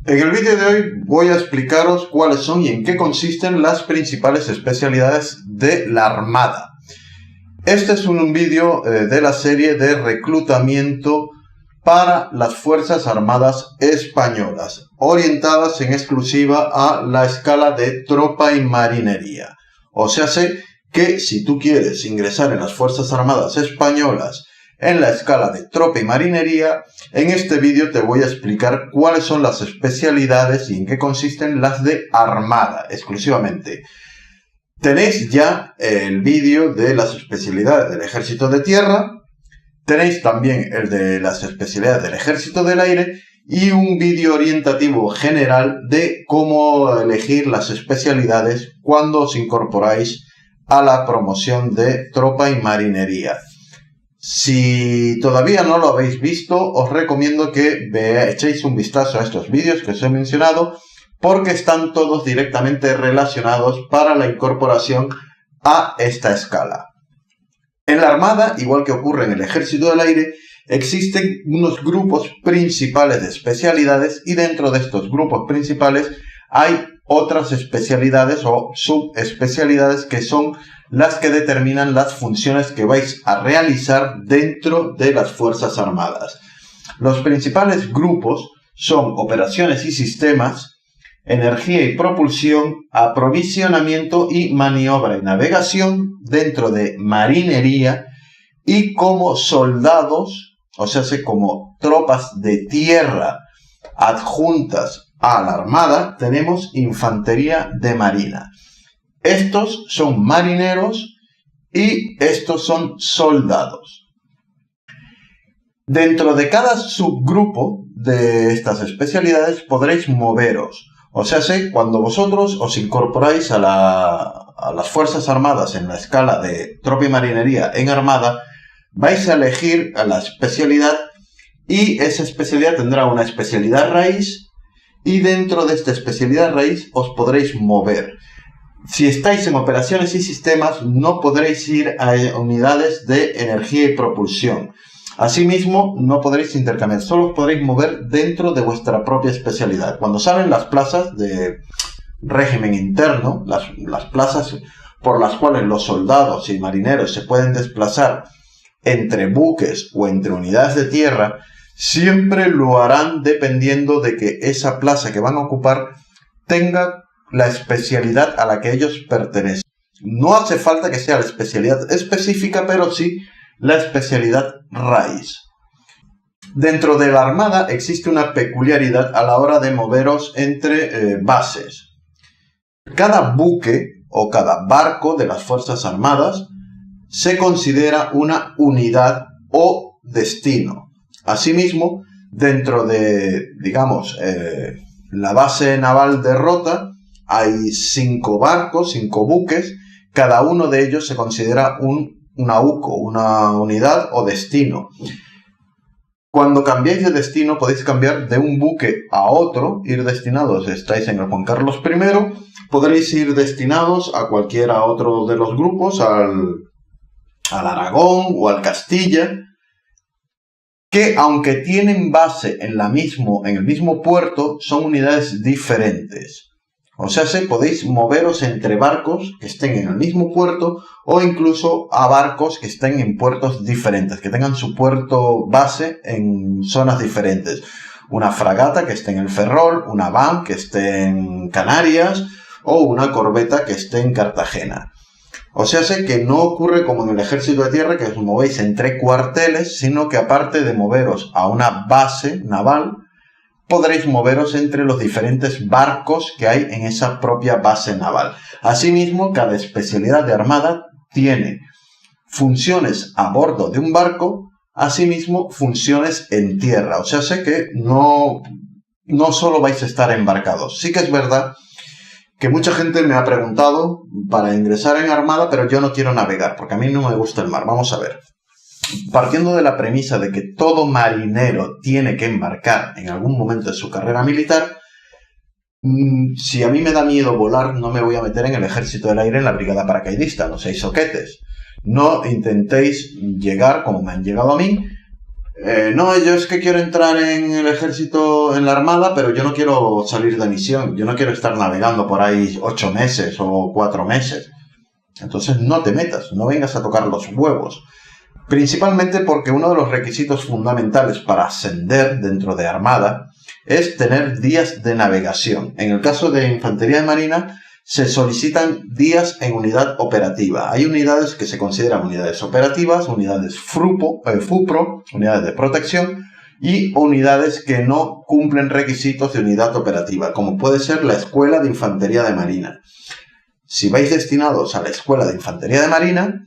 En el vídeo de hoy voy a explicaros cuáles son y en qué consisten las principales especialidades de la Armada. Este es un vídeo de la serie de reclutamiento para las Fuerzas Armadas Españolas, orientadas en exclusiva a la escala de tropa y marinería. O sea, sé que si tú quieres ingresar en las Fuerzas Armadas Españolas en la escala de tropa y marinería, en este vídeo te voy a explicar cuáles son las especialidades y en qué consisten las de Armada exclusivamente. Tenéis ya el vídeo de las especialidades del Ejército de Tierra, tenéis también el de las especialidades del Ejército del Aire y un vídeo orientativo general de cómo elegir las especialidades cuando os incorporáis a la promoción de tropa y marinería. Si todavía no lo habéis visto, os recomiendo que echéis un vistazo a estos vídeos que os he mencionado, porque están todos directamente relacionados para la incorporación a esta escala. En la Armada, igual que ocurre en el Ejército del Aire, existen unos grupos principales de especialidades y dentro de estos grupos principales hay otras especialidades o subespecialidades que son las que determinan las funciones que vais a realizar dentro de las Fuerzas Armadas. Los principales grupos son operaciones y sistemas, energía y propulsión, aprovisionamiento y maniobra y navegación dentro de marinería y como soldados, o sea, como tropas de tierra adjuntas a la Armada, tenemos infantería de marina. Estos son marineros y estos son soldados. Dentro de cada subgrupo de estas especialidades podréis moveros. O sea, cuando vosotros os incorporáis a las Fuerzas Armadas en la escala de tropa y marinería en Armada, vais a elegir a la especialidad y esa especialidad tendrá una especialidad raíz y dentro de esta especialidad raíz os podréis mover. Si estáis en operaciones y sistemas, no podréis ir a unidades de energía y propulsión. Asimismo, no podréis intercambiar, solo os podréis mover dentro de vuestra propia especialidad. Cuando salen las plazas de régimen interno, las plazas por las cuales los soldados y marineros se pueden desplazar entre buques o entre unidades de tierra, siempre lo harán dependiendo de que esa plaza que van a ocupar tenga la especialidad a la que ellos pertenecen. No hace falta que sea la especialidad específica, pero sí la especialidad raíz. Dentro de la Armada existe una peculiaridad a la hora de moveros entre bases. Cada buque o cada barco de las Fuerzas Armadas se considera una unidad o destino. Asimismo, dentro de, digamos, la base naval de Rota, hay 5 barcos, 5 buques, cada uno de ellos se considera una UCO, una unidad o destino. Cuando cambiáis de destino podéis cambiar de un buque a otro, ir destinados, estáis en el Juan Carlos I, podréis ir destinados a cualquiera otro de los grupos, al Aragón o al Castilla, que aunque tienen base en el mismo puerto, son unidades diferentes. O sea, podéis moveros entre barcos que estén en el mismo puerto o incluso a barcos que estén en puertos diferentes, que tengan su puerto base en zonas diferentes. Una fragata que esté en el Ferrol, una van que esté en Canarias o una corbeta que esté en Cartagena. O sea, que no ocurre como en el Ejército de Tierra, que os movéis entre cuarteles, sino que aparte de moveros a una base naval, podréis moveros entre los diferentes barcos que hay en esa propia base naval. Asimismo, cada especialidad de Armada tiene funciones a bordo de un barco, asimismo funciones en tierra. O sea, que no solo vais a estar embarcados. Sí que es verdad que mucha gente me ha preguntado para ingresar en Armada, pero yo no quiero navegar, porque a mí no me gusta el mar. Vamos a ver. Partiendo de la premisa de que todo marinero tiene que embarcar en algún momento de su carrera militar, si a mí me da miedo volar, no me voy a meter en el Ejército del Aire en la brigada paracaidista, no seáis soquetes. No intentéis llegar, como me han llegado a mí, No, yo es que quiero entrar en el ejército, en la armada, pero yo no quiero salir de misión. Yo no quiero estar navegando por ahí 8 meses o 4 meses. Entonces no te metas, no vengas a tocar los huevos. Principalmente porque uno de los requisitos fundamentales para ascender dentro de armada es tener días de navegación. En el caso de infantería de marina, se solicitan días en unidad operativa. Hay unidades que se consideran unidades operativas, unidades FUPRO, unidades de protección, y unidades que no cumplen requisitos de unidad operativa, como puede ser la Escuela de Infantería de Marina. Si vais destinados a la Escuela de Infantería de Marina,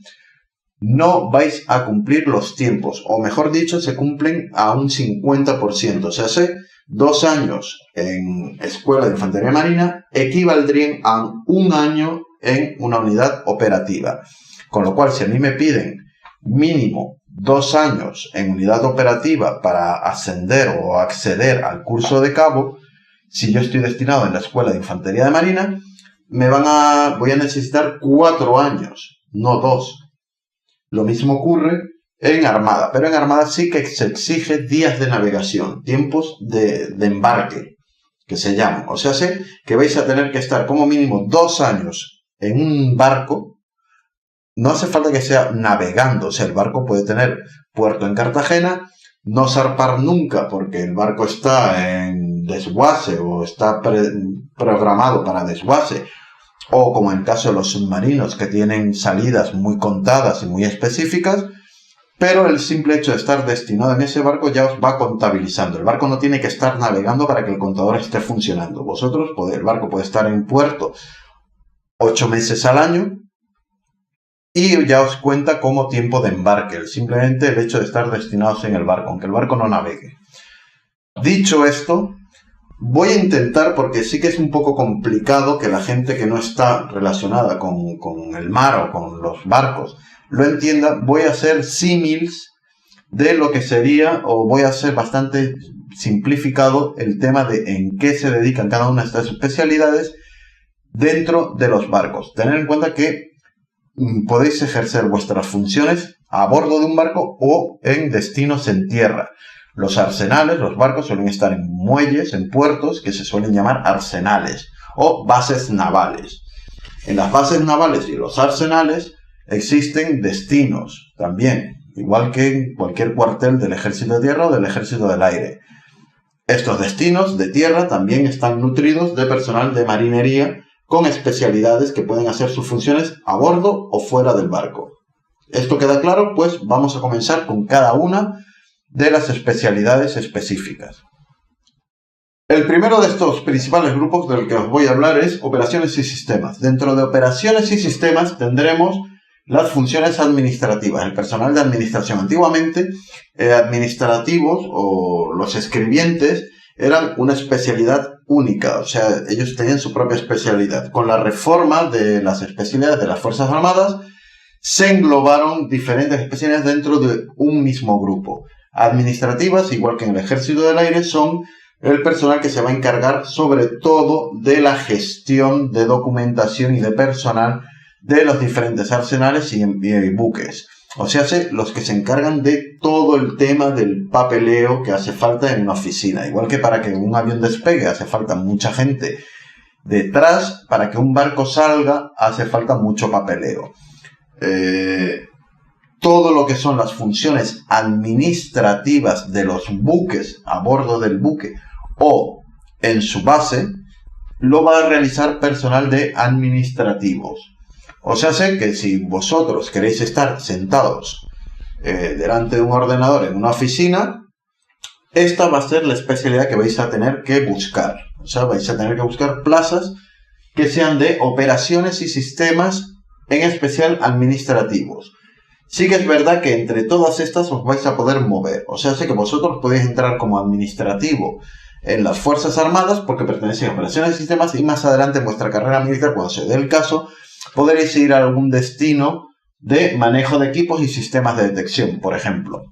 no vais a cumplir los tiempos, o mejor dicho, se cumplen a un 50%, o sea, 2 años en Escuela de Infantería Marina equivaldrían a 1 año en una unidad operativa. Con lo cual, si a mí me piden mínimo 2 años en unidad operativa para ascender o acceder al curso de cabo, si yo estoy destinado en la Escuela de Infantería de Marina, voy a necesitar 4 años, no 2. Lo mismo ocurre en armada, pero en armada sí que se exige días de navegación, tiempos de embarque, que se llaman. O sea, sé que vais a tener que estar como mínimo 2 años en un barco. No hace falta que sea navegando, o sea, el barco puede tener puerto en Cartagena, no zarpar nunca porque el barco está en desguace o está programado para desguace, o como en el caso de los submarinos que tienen salidas muy contadas y muy específicas, pero el simple hecho de estar destinado en ese barco ya os va contabilizando. El barco no tiene que estar navegando para que el contador esté funcionando. El barco puede estar en puerto 8 meses al año y ya os cuenta como tiempo de embarque. Simplemente el hecho de estar destinados en el barco, aunque el barco no navegue. Dicho esto, voy a intentar, porque sí que es un poco complicado que la gente que no está relacionada con el mar o con los barcos lo entienda. Voy a hacer símiles de lo que sería, o voy a hacer bastante simplificado el tema de en qué se dedican cada una de estas especialidades dentro de los barcos. Tener en cuenta que podéis ejercer vuestras funciones a bordo de un barco o en destinos en tierra. Los arsenales, los barcos suelen estar en muelles, en puertos, que se suelen llamar arsenales o bases navales. En las bases navales y los arsenales existen destinos también, igual que en cualquier cuartel del ejército de tierra o del ejército del aire. Estos destinos de tierra también están nutridos de personal de marinería con especialidades que pueden hacer sus funciones a bordo o fuera del barco. ¿Esto queda claro? Pues vamos a comenzar con cada una de las especialidades específicas. El primero de estos principales grupos del que os voy a hablar es operaciones y sistemas. Dentro de operaciones y sistemas tendremos las funciones administrativas, el personal de administración. Antiguamente, administrativos o los escribientes eran una especialidad única, o sea, ellos tenían su propia especialidad. Con la reforma de las especialidades de las Fuerzas Armadas, se englobaron diferentes especialidades dentro de un mismo grupo. Administrativas, igual que en el Ejército del Aire, son el personal que se va a encargar sobre todo de la gestión de documentación y de personal de los diferentes arsenales y buques. O sea, los que se encargan de todo el tema del papeleo que hace falta en una oficina. Igual que para que un avión despegue hace falta mucha gente detrás, para que un barco salga hace falta mucho papeleo. Todo lo que son las funciones administrativas de los buques a bordo del buque o en su base, lo va a realizar personal de administrativos. O sea, sé que si vosotros queréis estar sentados delante de un ordenador en una oficina, esta va a ser la especialidad que vais a tener que buscar. O sea, vais a tener que buscar plazas que sean de operaciones y sistemas, en especial administrativos. Sí que es verdad que entre todas estas os vais a poder mover. O sea, sé que vosotros podéis entrar como administrativo en las Fuerzas Armadas porque pertenecen a operaciones y sistemas, y más adelante en vuestra carrera militar, cuando se dé el caso, podréis ir a algún destino de manejo de equipos y sistemas de detección, por ejemplo.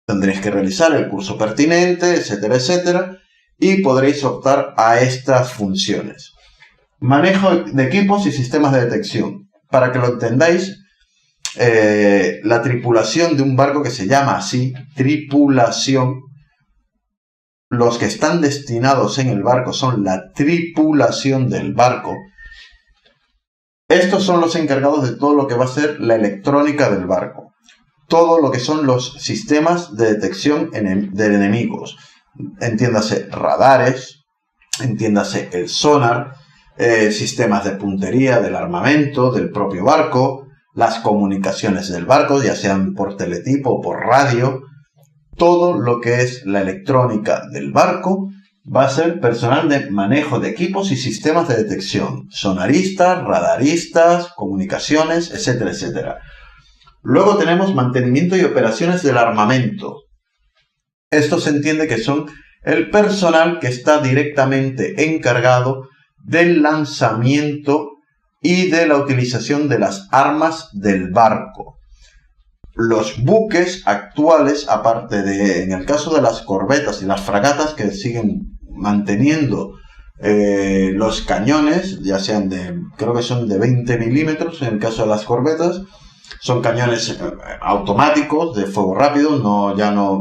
Tendréis que realizar el curso pertinente, etcétera, etcétera, y podréis optar a estas funciones. Manejo de equipos y sistemas de detección. Para que lo entendáis, la tripulación de un barco que se llama así, tripulación. Los que están destinados en el barco son la tripulación del barco. Estos son los encargados de todo lo que va a ser la electrónica del barco. Todo lo que son los sistemas de detección de enemigos. Entiéndase radares, entiéndase el sonar, sistemas de puntería del armamento, del propio barco, las comunicaciones del barco, ya sean por teletipo o por radio. Todo lo que es la electrónica del barco va a ser personal de manejo de equipos y sistemas de detección, sonaristas, radaristas, comunicaciones, etcétera, etcétera. Luego tenemos mantenimiento y operaciones del armamento. Esto se entiende que son el personal que está directamente encargado del lanzamiento y de la utilización de las armas del barco. Los buques actuales, aparte de, en el caso de las corbetas y las fragatas que siguen manteniendo los cañones, ya sean creo que son de 20 milímetros en el caso de las corbetas, son cañones automáticos de fuego rápido,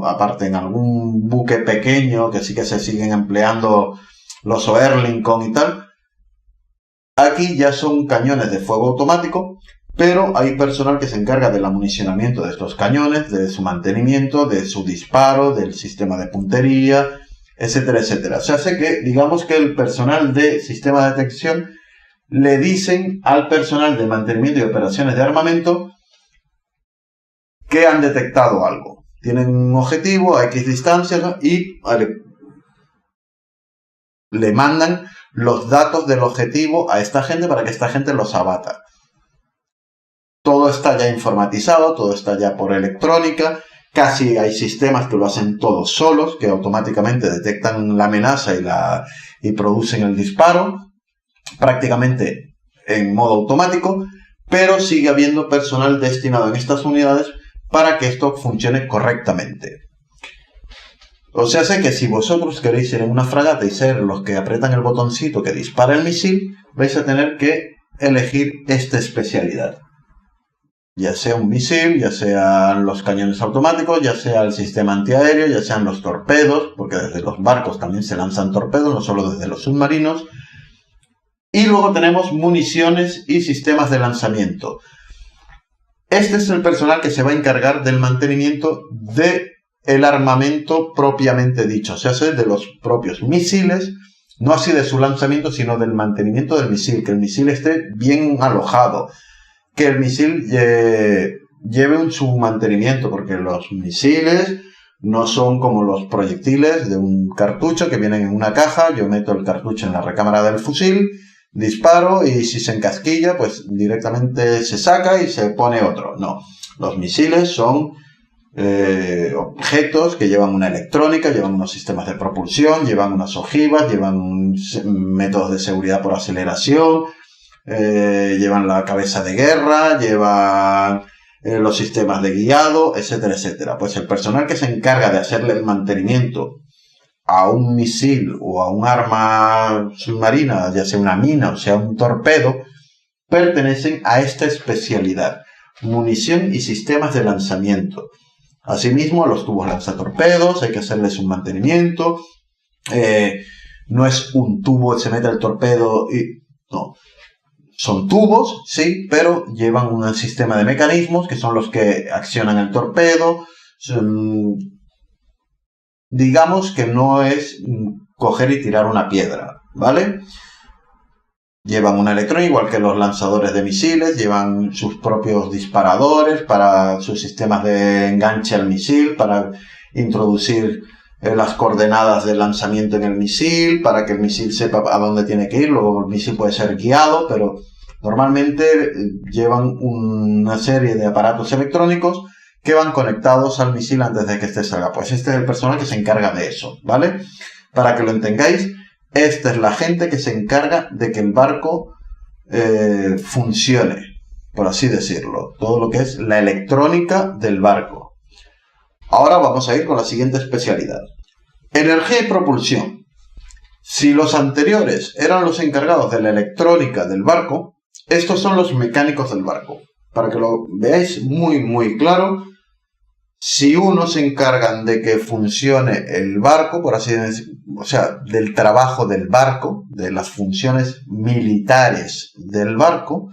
aparte en algún buque pequeño que sí que se siguen empleando los Oerlikon y tal. Aquí ya son cañones de fuego automático, pero hay personal que se encarga del amunicionamiento de estos cañones, de su mantenimiento, de su disparo, del sistema de puntería, etcétera, etcétera. O sea, digamos que el personal de sistema de detección le dicen al personal de mantenimiento y operaciones de armamento que han detectado algo. Tienen un objetivo a X distancia, ¿no? Y le mandan los datos del objetivo a esta gente para que esta gente los abata. Todo está ya informatizado, todo está ya por electrónica. Casi hay sistemas que lo hacen todos solos, que automáticamente detectan la amenaza y producen el disparo, prácticamente en modo automático, pero sigue habiendo personal destinado en estas unidades para que esto funcione correctamente. O sea, sé que si vosotros queréis ir en una fragata y ser los que aprietan el botoncito que dispara el misil, vais a tener que elegir esta especialidad. Ya sea un misil, ya sean los cañones automáticos, ya sea el sistema antiaéreo, ya sean los torpedos, porque desde los barcos también se lanzan torpedos, no solo desde los submarinos. Y luego tenemos municiones y sistemas de lanzamiento. Este es el personal que se va a encargar del mantenimiento del armamento propiamente dicho, o sea, de los propios misiles, no así de su lanzamiento, sino del mantenimiento del misil, que el misil esté bien alojado, que el misil lleve su mantenimiento, porque los misiles no son como los proyectiles de un cartucho que vienen en una caja. Yo meto el cartucho en la recámara del fusil, disparo y si se encasquilla, pues directamente se saca y se pone otro. No, los misiles son objetos que llevan una electrónica, llevan unos sistemas de propulsión, llevan unas ojivas, llevan métodos de seguridad por aceleración, llevan la cabeza de guerra, llevan los sistemas de guiado, etcétera, etcétera. Pues el personal que se encarga de hacerle el mantenimiento a un misil o a un arma submarina, ya sea una mina o sea un torpedo, pertenecen a esta especialidad: munición y sistemas de lanzamiento. Asimismo, a los tubos lanzatorpedos hay que hacerles un mantenimiento. No es un tubo, se mete el torpedo y... no. Son tubos, sí, pero llevan un sistema de mecanismos que son los que accionan el torpedo. Digamos que no es coger y tirar una piedra, ¿vale? Llevan una electrónica, igual que los lanzadores de misiles, llevan sus propios disparadores para sus sistemas de enganche al misil, para introducir las coordenadas de lanzamiento en el misil, para que el misil sepa a dónde tiene que ir. Luego el misil puede ser guiado, pero normalmente llevan una serie de aparatos electrónicos que van conectados al misil antes de que este salga. Pues este es el personal que se encarga de eso, ¿vale? Para que lo entendáis, esta es la gente que se encarga de que el barco funcione, por así decirlo. Todo lo que es la electrónica del barco. Ahora vamos a ir con la siguiente especialidad. Energía y propulsión. Si los anteriores eran los encargados de la electrónica del barco, estos son los mecánicos del barco. para que lo veáis muy claro, si unos se encargan de que funcione el barco, por así decirlo, o sea, del trabajo del barco, de las funciones militares del barco,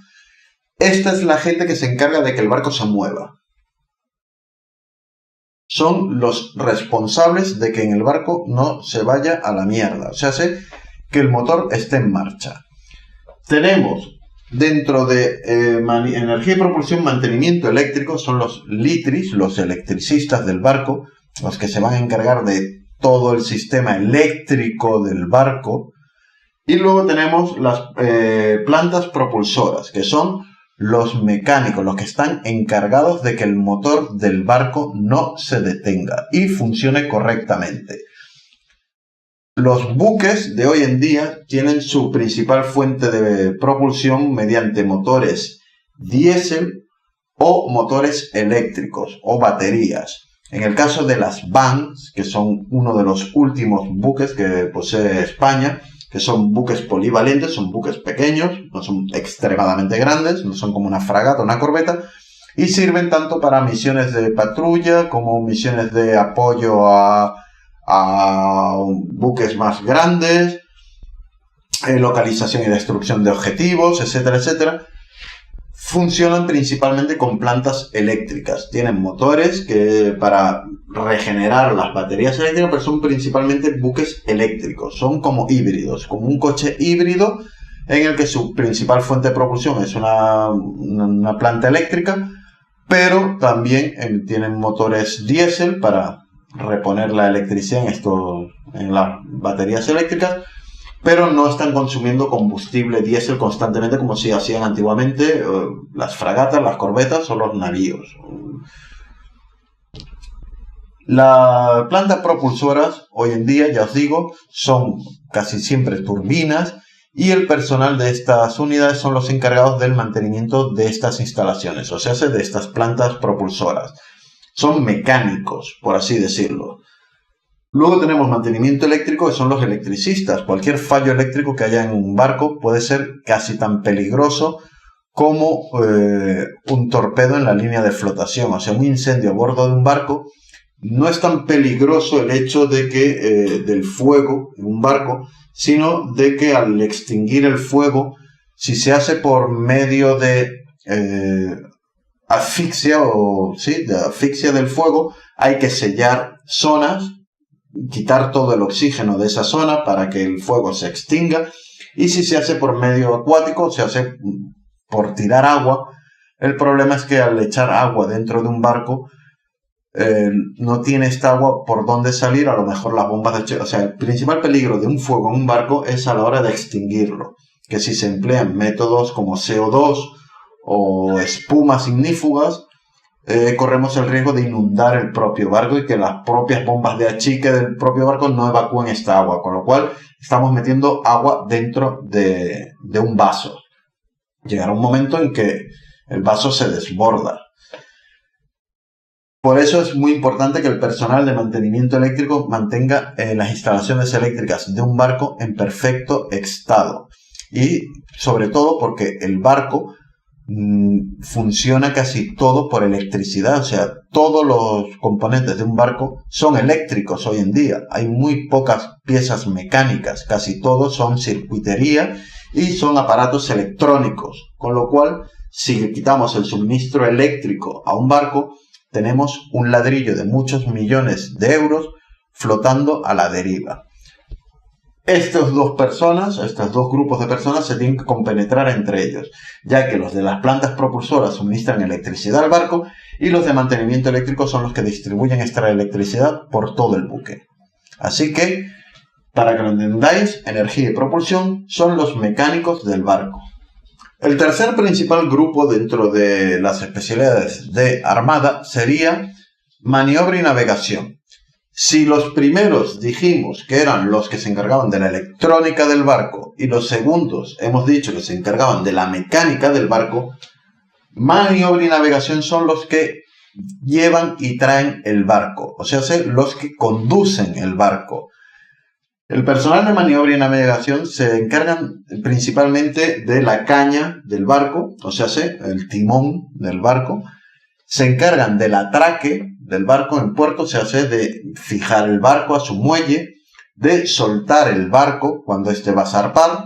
esta es la gente que se encarga de que el barco se mueva. Son los responsables de que en el barco no se vaya a la mierda. O sea, que el motor esté en marcha. Tenemos dentro de energía y propulsión, mantenimiento eléctrico, son los litris, los electricistas del barco, los que se van a encargar de todo el sistema eléctrico del barco. Y luego tenemos las plantas propulsoras, que son los mecánicos, los que están encargados de que el motor del barco no se detenga y funcione correctamente. Los buques de hoy en día tienen su principal fuente de propulsión mediante motores diésel o motores eléctricos o baterías. En el caso de las vans, que son uno de los últimos buques que posee España, que son buques polivalentes, son buques pequeños, no son extremadamente grandes, no son como una fragata o una corbeta, y sirven tanto para misiones de patrulla como misiones de apoyo a buques más grandes, localización y destrucción de objetivos, etcétera, etcétera. Funcionan principalmente con plantas eléctricas. Tienen motores que para regenerar las baterías eléctricas, pero son principalmente buques eléctricos. Son como híbridos, como un coche híbrido en el que su principal fuente de propulsión es una planta eléctrica, pero también tienen motores diésel para reponer la electricidad en las baterías eléctricas, pero no están consumiendo combustible diésel constantemente como si hacían antiguamente las fragatas, las corbetas o los navíos. Las plantas propulsoras hoy en día, ya os digo, son casi siempre turbinas, y el personal de estas unidades son los encargados del mantenimiento de estas instalaciones, o sea, de estas plantas propulsoras. Son mecánicos, por así decirlo. Luego tenemos mantenimiento eléctrico, que son los electricistas. Cualquier fallo eléctrico que haya en un barco puede ser casi tan peligroso como un torpedo en la línea de flotación. O sea, un incendio a bordo de un barco no es tan peligroso el hecho de que del fuego en un barco, sino de que al extinguir el fuego, si se hace por medio de asfixia de asfixia del fuego, hay que sellar zonas, quitar todo el oxígeno de esa zona para que el fuego se extinga. Y si se hace por medio acuático, se hace por tirar agua. El problema es que al echar agua dentro de un barco, no tiene esta agua por dónde salir. A lo mejor las bombas de... O sea, el principal peligro de un fuego en un barco es a la hora de extinguirlo, que si se emplean métodos como CO2 o espumas ignífugas, corremos el riesgo de inundar el propio barco y que las propias bombas de achique del propio barco no evacúen esta agua, con lo cual estamos metiendo agua dentro de un vaso. Llegará un momento en que el vaso se desborda. Por eso es muy importante que el personal de mantenimiento eléctrico mantenga las instalaciones eléctricas de un barco en perfecto estado. Y sobre todo porque el barco funciona casi todo por electricidad. O sea, todos los componentes de un barco son eléctricos hoy en día. Hay muy pocas piezas mecánicas, casi todos son circuitería y son aparatos electrónicos. Con lo cual, si le quitamos el suministro eléctrico a un barco, tenemos un ladrillo de muchos millones de euros flotando a la deriva. Estos dos grupos de personas se tienen que compenetrar entre ellos, ya que los de las plantas propulsoras suministran electricidad al barco y los de mantenimiento eléctrico son los que distribuyen esta electricidad por todo el buque. Así que, para que lo entendáis, energía y propulsión son los mecánicos del barco. El tercer principal grupo dentro de las especialidades de Armada sería maniobra y navegación. Si los primeros dijimos que eran los que se encargaban de la electrónica del barco y los segundos hemos dicho que se encargaban de la mecánica del barco, maniobra y navegación son los que llevan y traen el barco, o sea, los que conducen el barco. El personal de maniobra y navegación se encargan principalmente de la caña del barco, o sea, el timón del barco. Se encargan del atraque del barco en puerto, o sea, de fijar el barco a su muelle, de soltar el barco cuando éste va a zarpar,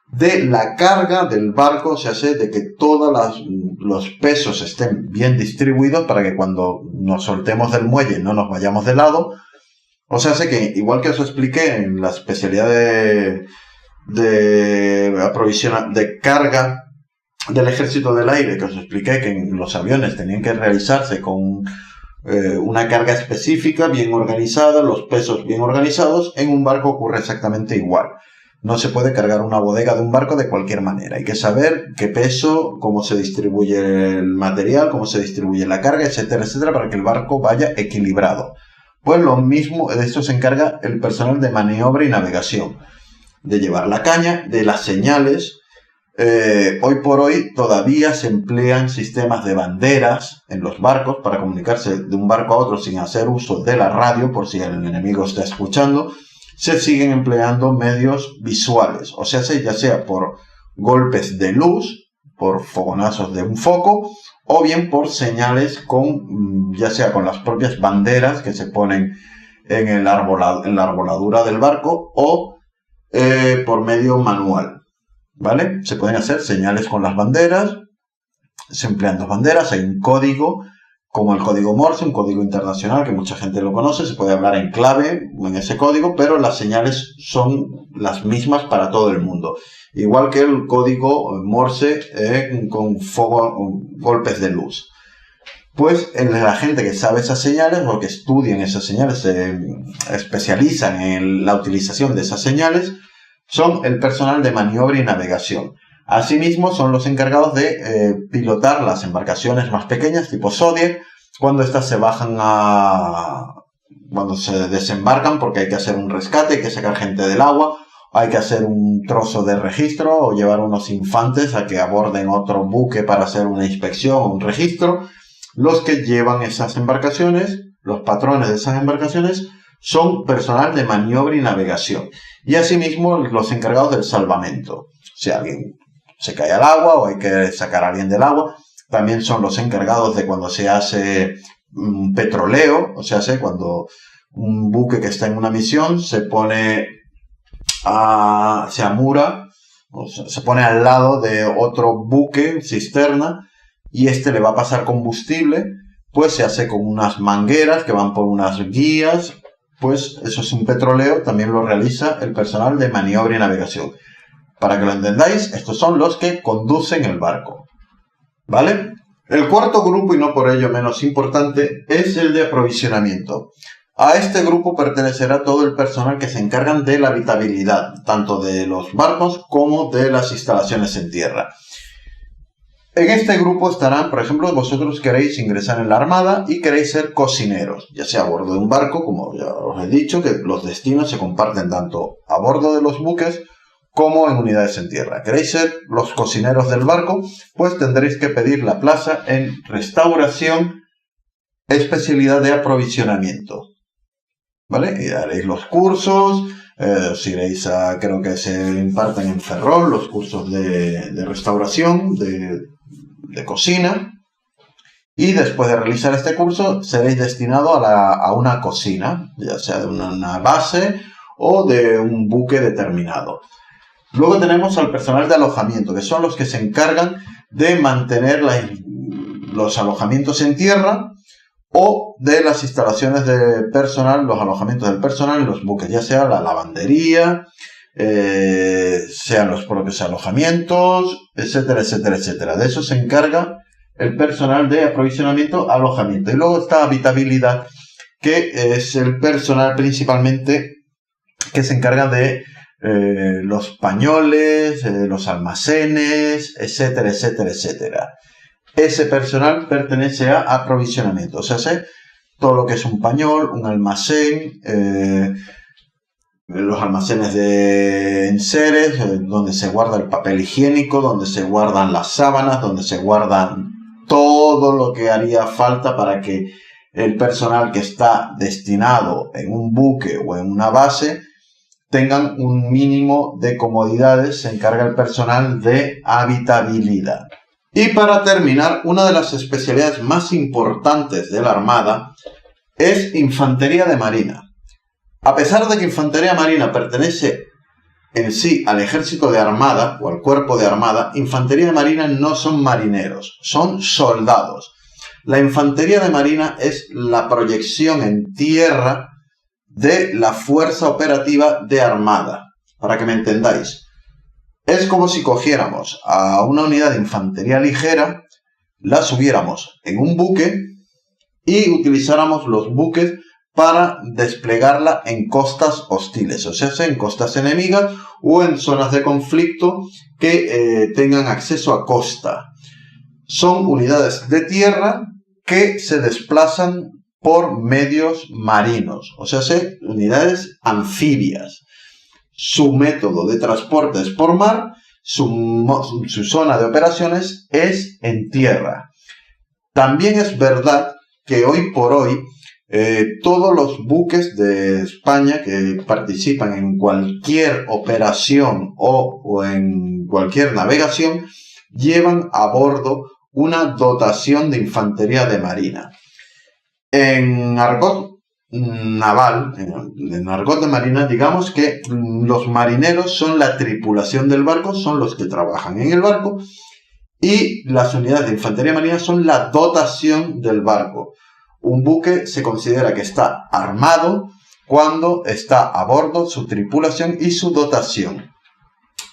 de la carga del barco, o sea, de que todos los pesos estén bien distribuidos para que cuando nos soltemos del muelle no nos vayamos de lado. O sea, que igual que os expliqué en la especialidad de carga del ejército del aire, que os expliqué que en los aviones tenían que realizarse con una carga específica, bien organizada, los pesos bien organizados, en un barco ocurre exactamente igual. No se puede cargar una bodega de un barco de cualquier manera. Hay que saber qué peso, cómo se distribuye el material, cómo se distribuye la carga, etcétera, etcétera, para que el barco vaya equilibrado. Pues lo mismo, de esto se encarga el personal de maniobra y navegación, de llevar la caña, de las señales. Hoy por hoy todavía se emplean sistemas de banderas en los barcos para comunicarse de un barco a otro sin hacer uso de la radio, por si el enemigo está escuchando. Se siguen empleando medios visuales, o sea, ya sea por golpes de luz, por fogonazos de un foco, o bien por señales ya sea con las propias banderas que se ponen en la arboladura del barco, o por medio manual, ¿vale? Se pueden hacer señales con las banderas, se emplean dos banderas, hay un código, como el código Morse, un código internacional que mucha gente lo conoce, se puede hablar en clave en ese código, pero las señales son las mismas para todo el mundo. Igual que el código Morse con golpes de luz. Pues la gente que sabe esas señales o que estudian esas señales, se especializan en la utilización de esas señales, son el personal de maniobra y navegación. Asimismo, son los encargados de pilotar las embarcaciones más pequeñas, tipo Zodiac, cuando estas cuando se desembarcan, porque hay que hacer un rescate, hay que sacar gente del agua, hay que hacer un trozo de registro o llevar unos infantes a que aborden otro buque para hacer una inspección o un registro. Los que llevan esas embarcaciones, los patrones de esas embarcaciones, son personal de maniobra y navegación. Y asimismo, los encargados del salvamento. Si alguien se cae al agua o hay que sacar a alguien del agua, también son los encargados de cuando se hace un petroleo, o sea, cuando un buque que está en una misión se pone se amura, o sea, se pone al lado de otro buque, cisterna, y este le va a pasar combustible, pues se hace con unas mangueras que van por unas guías, pues eso es un petroleo, también lo realiza el personal de maniobra y navegación. Para que lo entendáis, estos son los que conducen el barco, ¿vale? El cuarto grupo, y no por ello menos importante, es el de aprovisionamiento. A este grupo pertenecerá todo el personal que se encargan de la habitabilidad, tanto de los barcos como de las instalaciones en tierra. En este grupo estarán, por ejemplo, vosotros queréis ingresar en la Armada y queréis ser cocineros, ya sea a bordo de un barco, como ya os he dicho, que los destinos se comparten tanto a bordo de los buques como en unidades en tierra. ¿Queréis ser los cocineros del barco? Pues tendréis que pedir la plaza en restauración, especialidad de aprovisionamiento, ¿vale? Y haréis los cursos, os iréis creo que se imparten en Ferrol, los cursos de restauración, de cocina, y después de realizar este curso seréis destinado a una cocina, ya sea de una base o de un buque determinado. Luego tenemos al personal de alojamiento, que son los que se encargan de mantener los alojamientos en tierra o de las instalaciones de personal, los alojamientos del personal en los buques, ya sea la lavandería, sean los propios alojamientos, etcétera, etcétera, etcétera. De eso se encarga el personal de aprovisionamiento, alojamiento. Y luego está habitabilidad, que es el personal principalmente que se encarga de los pañoles, los almacenes, etcétera, etcétera, etcétera. Ese personal pertenece a aprovisionamiento, o sea, todo lo que es un pañol, un almacén, los almacenes de enseres, donde se guarda el papel higiénico, donde se guardan las sábanas, donde se guardan todo lo que haría falta para que el personal que está destinado en un buque o en una base tengan un mínimo de comodidades, se encarga el personal de habitabilidad. Y para terminar, una de las especialidades más importantes de la Armada es Infantería de Marina. A pesar de que Infantería Marina pertenece en sí al Ejército de Armada o al Cuerpo de Armada, Infantería de Marina no son marineros, son soldados. La Infantería de Marina es la proyección en tierra de la fuerza operativa de Armada. Para que me entendáis, es como si cogiéramos a una unidad de infantería ligera, la subiéramos en un buque y utilizáramos los buques para desplegarla en costas hostiles, o sea, en costas enemigas o en zonas de conflicto que tengan acceso a costa. Son unidades de tierra que se desplazan por medios marinos, o sea, unidades anfibias. Su método de transporte es por mar, su zona de operaciones es en tierra. También es verdad que hoy por hoy todos los buques de España que participan en cualquier operación o en cualquier navegación llevan a bordo una dotación de infantería de marina. En argot naval, en argot de marina, digamos que los marineros son la tripulación del barco, son los que trabajan en el barco, y las unidades de infantería marina son la dotación del barco. Un buque se considera que está armado cuando está a bordo su tripulación y su dotación.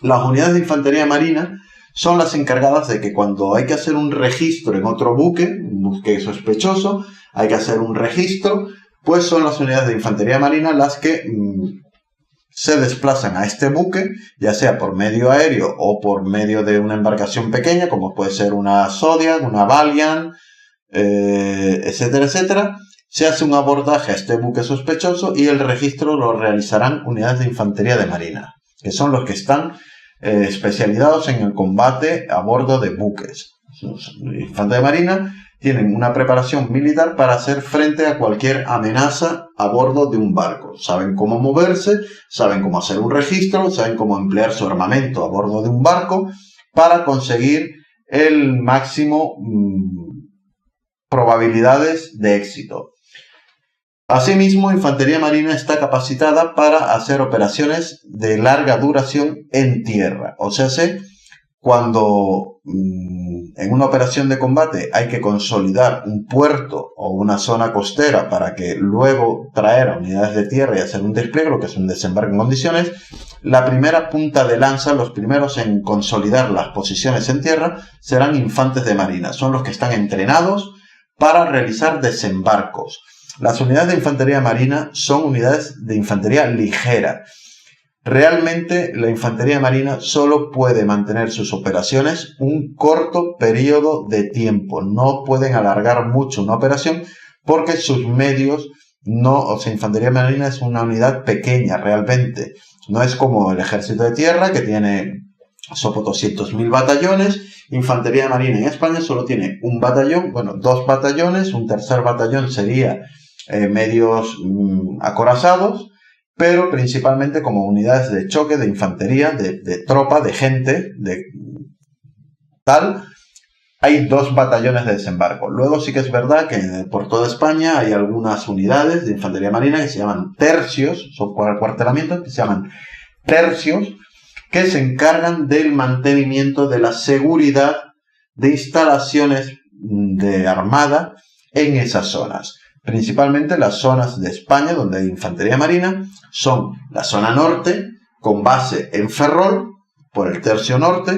Las unidades de infantería marina son las encargadas de que cuando hay que hacer un registro en otro buque, un buque sospechoso, hay que hacer un registro, pues son las unidades de infantería marina las que se desplazan a este buque, ya sea por medio aéreo o por medio de una embarcación pequeña, como puede ser una Zodiac, una Valiant, etcétera, etcétera. Se hace un abordaje a este buque sospechoso y el registro lo realizarán unidades de infantería de marina, que son los que están especializados en el combate a bordo de buques. Los infantes de marina tienen una preparación militar para hacer frente a cualquier amenaza a bordo de un barco. Saben cómo moverse, saben cómo hacer un registro, saben cómo emplear su armamento a bordo de un barco para conseguir el máximo probabilidades de éxito. Asimismo, Infantería Marina está capacitada para hacer operaciones de larga duración en tierra. O sea, cuando en una operación de combate hay que consolidar un puerto o una zona costera para que luego traer a unidades de tierra y hacer un despliegue, lo que es un desembarco en condiciones, la primera punta de lanza, los primeros en consolidar las posiciones en tierra, serán infantes de marina. Son los que están entrenados para realizar desembarcos. Las unidades de infantería marina son unidades de infantería ligera. Realmente la infantería marina solo puede mantener sus operaciones un corto periodo de tiempo. No pueden alargar mucho una operación porque sus medios no, o sea, infantería marina es una unidad pequeña realmente. No es como el ejército de tierra que tiene 200.000 batallones. Infantería marina en España solo tiene un batallón, bueno, 2 batallones, un tercer batallón sería medios acorazados, pero principalmente como unidades de choque, de infantería, de tropa, de gente, de tal, hay 2 batallones de desembarco. Luego sí que es verdad que por toda España hay algunas unidades de infantería marina que se llaman tercios, son para acuartelamiento, que se llaman tercios, que se encargan del mantenimiento de la seguridad de instalaciones de armada en esas zonas. Principalmente las zonas de España donde hay infantería marina son la zona norte, con base en Ferrol, por el tercio norte,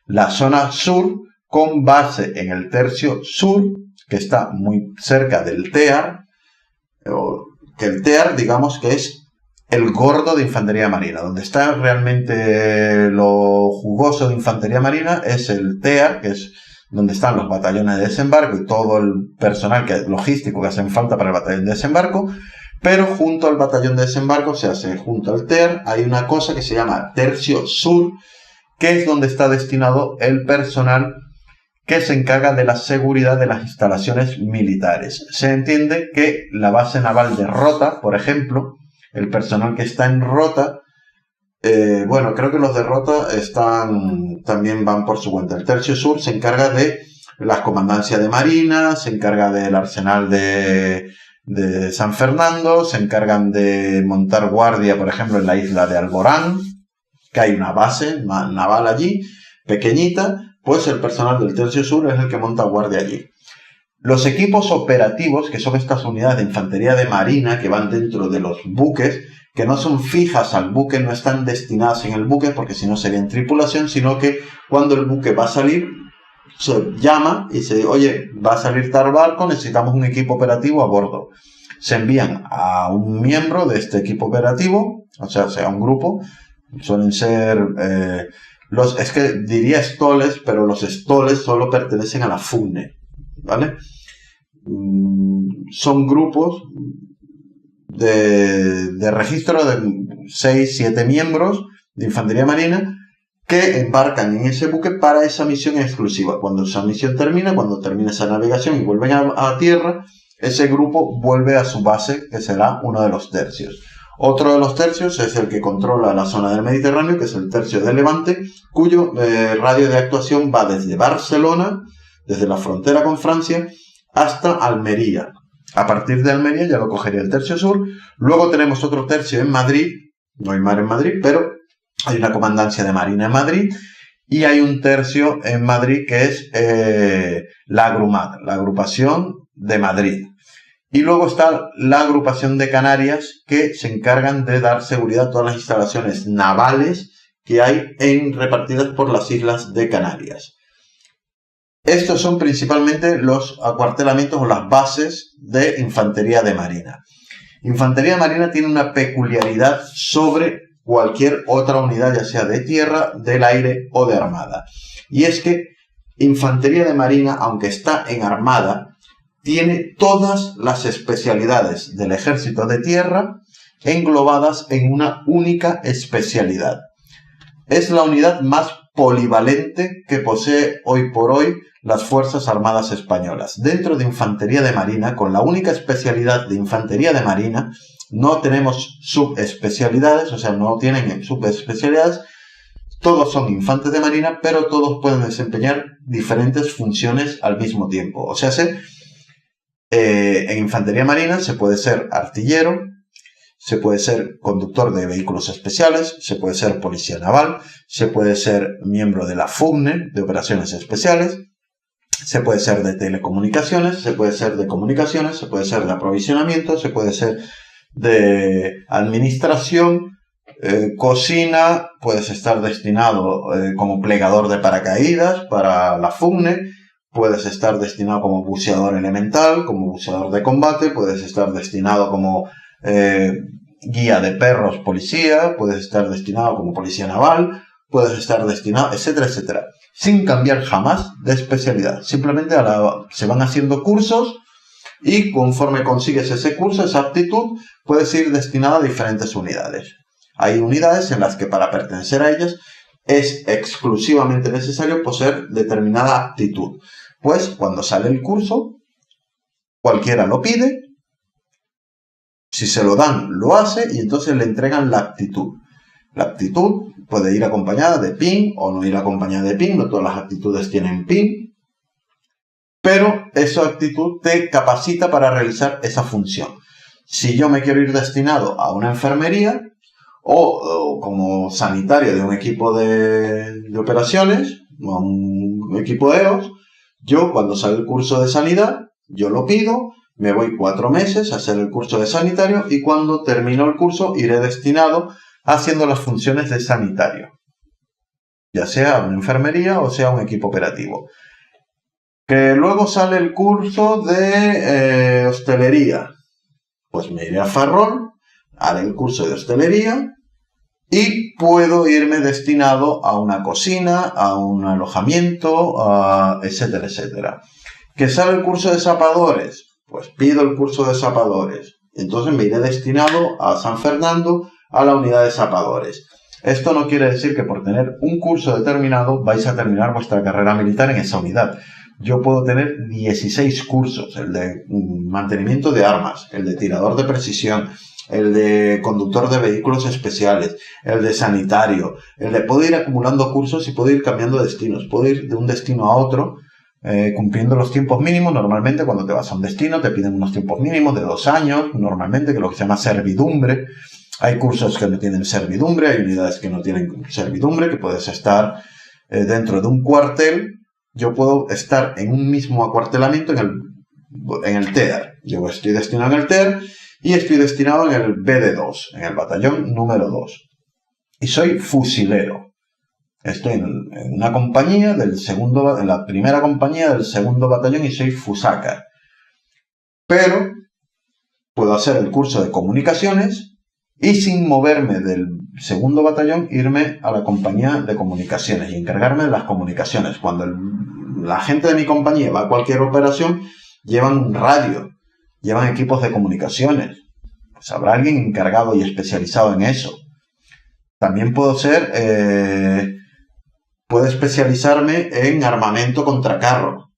la zona sur, con base en el tercio sur, que está muy cerca del TEAR, que el TEAR, digamos que es el gordo de infantería marina. Donde está realmente lo jugoso de infantería marina es el TEAR, que es donde están los batallones de desembarco y todo el personal logístico que hacen falta para el batallón de desembarco. Pero junto al batallón de desembarco, junto al TEAR, hay una cosa que se llama tercio sur, que es donde está destinado el personal que se encarga de la seguridad de las instalaciones militares. Se entiende que la base naval de Rota, por ejemplo, el personal que está en Rota Bueno, creo que los de Rota también van por su cuenta. El Tercio Sur se encarga de las comandancias de Marina, se encarga del arsenal de San Fernando, se encargan de montar guardia, por ejemplo, en la isla de Alborán, que hay una base naval allí, pequeñita, pues el personal del Tercio Sur es el que monta guardia allí. Los equipos operativos, que son estas unidades de infantería de marina que van dentro de los buques, que no son fijas al buque, no están destinadas en el buque, porque si no sería en tripulación, sino que cuando el buque va a salir, se llama y se dice, oye, va a salir tal barco, necesitamos un equipo operativo a bordo. Se envían a un miembro de este equipo operativo, o sea un grupo, suelen ser... es que diría estoles, pero los estoles solo pertenecen a la FUNE, ¿vale? Son grupos de registro de 6-7 miembros de infantería marina que embarcan en ese buque para esa misión exclusiva. Cuando esa misión termina, cuando termina esa navegación y vuelven a tierra, ese grupo vuelve a su base, que será uno de los tercios. Otro de los tercios es el que controla la zona del Mediterráneo, que es el tercio de Levante, cuyo radio de actuación va desde Barcelona, desde la frontera con Francia, hasta Almería. A partir de Almería ya lo cogería el Tercio Sur. Luego tenemos otro tercio en Madrid, no hay mar en Madrid, pero hay una comandancia de Marina en Madrid, y hay un tercio en Madrid que es la AGRUMAD, la agrupación de Madrid. Y luego está la agrupación de Canarias, que se encargan de dar seguridad a todas las instalaciones navales que hay repartidas por las islas de Canarias. Estos son principalmente los acuartelamientos o las bases de infantería de marina. Infantería de marina tiene una peculiaridad sobre cualquier otra unidad, ya sea de tierra, del aire o de armada. Y es que infantería de marina, aunque está en armada, tiene todas las especialidades del ejército de tierra englobadas en una única especialidad. Es la unidad más polivalente que posee hoy por hoy las Fuerzas Armadas Españolas. Dentro de infantería de marina, con la única especialidad de infantería de marina, no tenemos subespecialidades, o sea, no tienen subespecialidades. Todos son infantes de marina, pero todos pueden desempeñar diferentes funciones al mismo tiempo. O sea, en infantería marina se puede ser artillero, se puede ser conductor de vehículos especiales, se puede ser policía naval, se puede ser miembro de la FUNE, de operaciones especiales, se puede ser de telecomunicaciones, se puede ser de comunicaciones, se puede ser de aprovisionamiento, se puede ser de administración, cocina, puedes estar destinado como plegador de paracaídas para la FUNE, puedes estar destinado como buceador elemental, como buceador de combate, puedes estar destinado como guía de perros policía, puedes estar destinado como policía naval, puedes estar destinado, etcétera, etcétera, sin cambiar jamás de especialidad. Simplemente se van haciendo cursos y conforme consigues ese curso, esa aptitud, puedes ir destinado a diferentes unidades. Hay unidades en las que para pertenecer a ellas es exclusivamente necesario poseer determinada aptitud. Pues cuando sale el curso, cualquiera lo pide, si se lo dan, lo hace y entonces le entregan la aptitud. La aptitud puede ir acompañada de PIN o no ir acompañada de PIN, no todas las aptitudes tienen PIN, pero esa aptitud te capacita para realizar esa función. Si yo me quiero ir destinado a una enfermería o como sanitario de un equipo de operaciones, o un equipo de EOS, yo cuando sale el curso de sanidad, yo lo pido, me voy 4 meses a hacer el curso de sanitario y cuando termino el curso iré destinado haciendo las funciones de sanitario, ya sea una enfermería o sea un equipo operativo. Que luego sale el curso de hostelería, pues me iré a Ferrol, haré el curso de hostelería y puedo irme destinado a una cocina, a un alojamiento, etcétera, etcétera. Que sale el curso de zapadores, pues pido el curso de zapadores. Entonces me iré destinado a San Fernando, a la unidad de zapadores. Esto no quiere decir que por tener un curso determinado vais a terminar vuestra carrera militar en esa unidad. Yo puedo tener 16 cursos, el de mantenimiento de armas, el de tirador de precisión, el de conductor de vehículos especiales, el de sanitario, el de puedo ir acumulando cursos y puedo ir cambiando destinos, puedo ir de un destino a otro cumpliendo los tiempos mínimos. Normalmente cuando te vas a un destino te piden unos tiempos mínimos de 2 años, normalmente, que es lo que se llama servidumbre. Hay cursos que no tienen servidumbre, hay unidades que no tienen servidumbre, que puedes estar dentro de un cuartel. Yo puedo estar en un mismo acuartelamiento en el TER. Yo estoy destinado en el TER y estoy destinado en el BD2, en el batallón número 2. Y soy fusilero. Estoy en una compañía en la primera compañía del segundo batallón y soy fusácar. Pero puedo hacer el curso de comunicaciones y sin moverme del segundo batallón irme a la compañía de comunicaciones y encargarme de las comunicaciones. Cuando la gente de mi compañía va a cualquier operación, llevan un radio, llevan equipos de comunicaciones. Pues habrá alguien encargado y especializado en eso. También puedo especializarme en armamento contra carro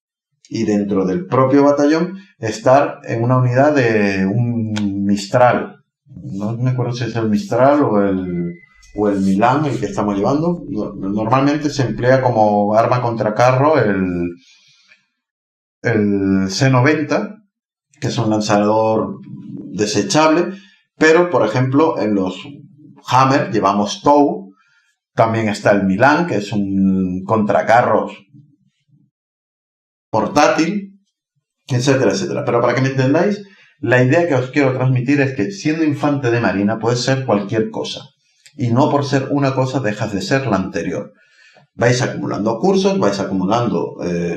y dentro del propio batallón estar en una unidad de un Mistral. No me acuerdo si es el Mistral o el Milan el que estamos llevando. Normalmente se emplea como arma contra carro el C-90, que es un lanzador desechable, pero por ejemplo en los Hammer llevamos TOW. También está el Milan, que es un contracarros portátil, etcétera, etcétera. Pero para que me entendáis, la idea que os quiero transmitir es que siendo infante de marina puedes ser cualquier cosa. Y no por ser una cosa dejas de ser la anterior. Vais acumulando cursos, vais acumulando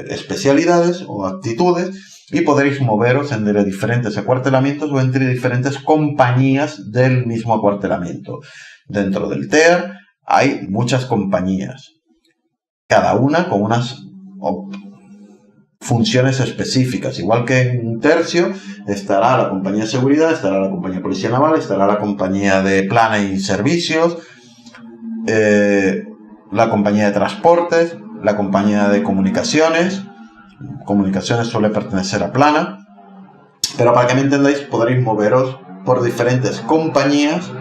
especialidades o actitudes y podréis moveros entre diferentes acuartelamientos o entre diferentes compañías del mismo acuartelamiento. Dentro del TER hay muchas compañías, cada una con unas funciones específicas. Igual que en un tercio estará la compañía de seguridad, estará la compañía de policía naval, estará la compañía de plana y servicios, la compañía de transportes, la compañía de comunicaciones. Comunicaciones suele pertenecer a plana, pero para que me entendáis podréis moveros por diferentes compañías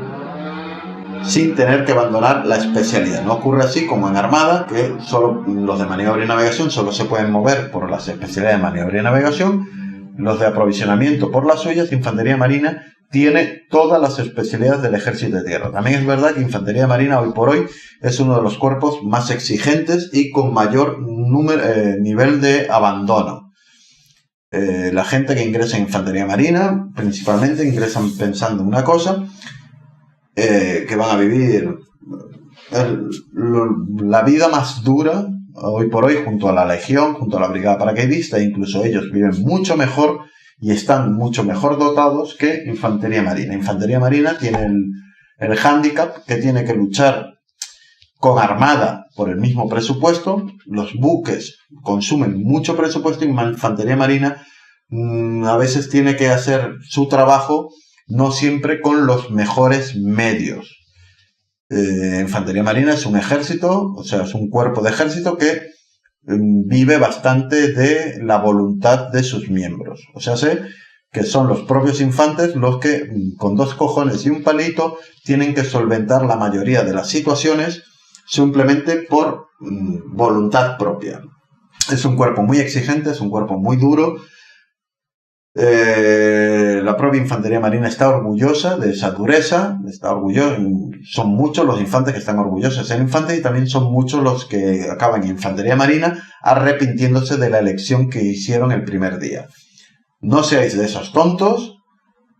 sin tener que abandonar la especialidad. No ocurre así como en Armada, que solo los de maniobra y navegación solo se pueden mover por las especialidades de maniobra y navegación, los de aprovisionamiento por las suyas. Infantería Marina tiene todas las especialidades del Ejército de Tierra. También es verdad que Infantería Marina hoy por hoy es uno de los cuerpos más exigentes y con mayor nivel de abandono. La gente que ingresa en Infantería Marina principalmente ingresan pensando en una cosa, que van a vivir la vida más dura hoy por hoy junto a la Legión, junto a la Brigada Paracaidista. Incluso ellos viven mucho mejor y están mucho mejor dotados que Infantería Marina. Infantería Marina tiene el hándicap que tiene que luchar con Armada por el mismo presupuesto. Los buques consumen mucho presupuesto y Infantería Marina a veces tiene que hacer su trabajo no siempre con los mejores medios. Infantería Marina es un ejército, o sea, es un cuerpo de ejército que vive bastante de la voluntad de sus miembros. O sea, sé que son los propios infantes los que, con 2 cojones y un palito, tienen que solventar la mayoría de las situaciones simplemente por voluntad propia. Es un cuerpo muy exigente, es un cuerpo muy duro. La propia Infantería Marina está orgullosa de esa dureza, son muchos los infantes que están orgullosos de ser infantes y también son muchos los que acaban en Infantería Marina arrepintiéndose de la elección que hicieron el primer día. No seáis de esos tontos,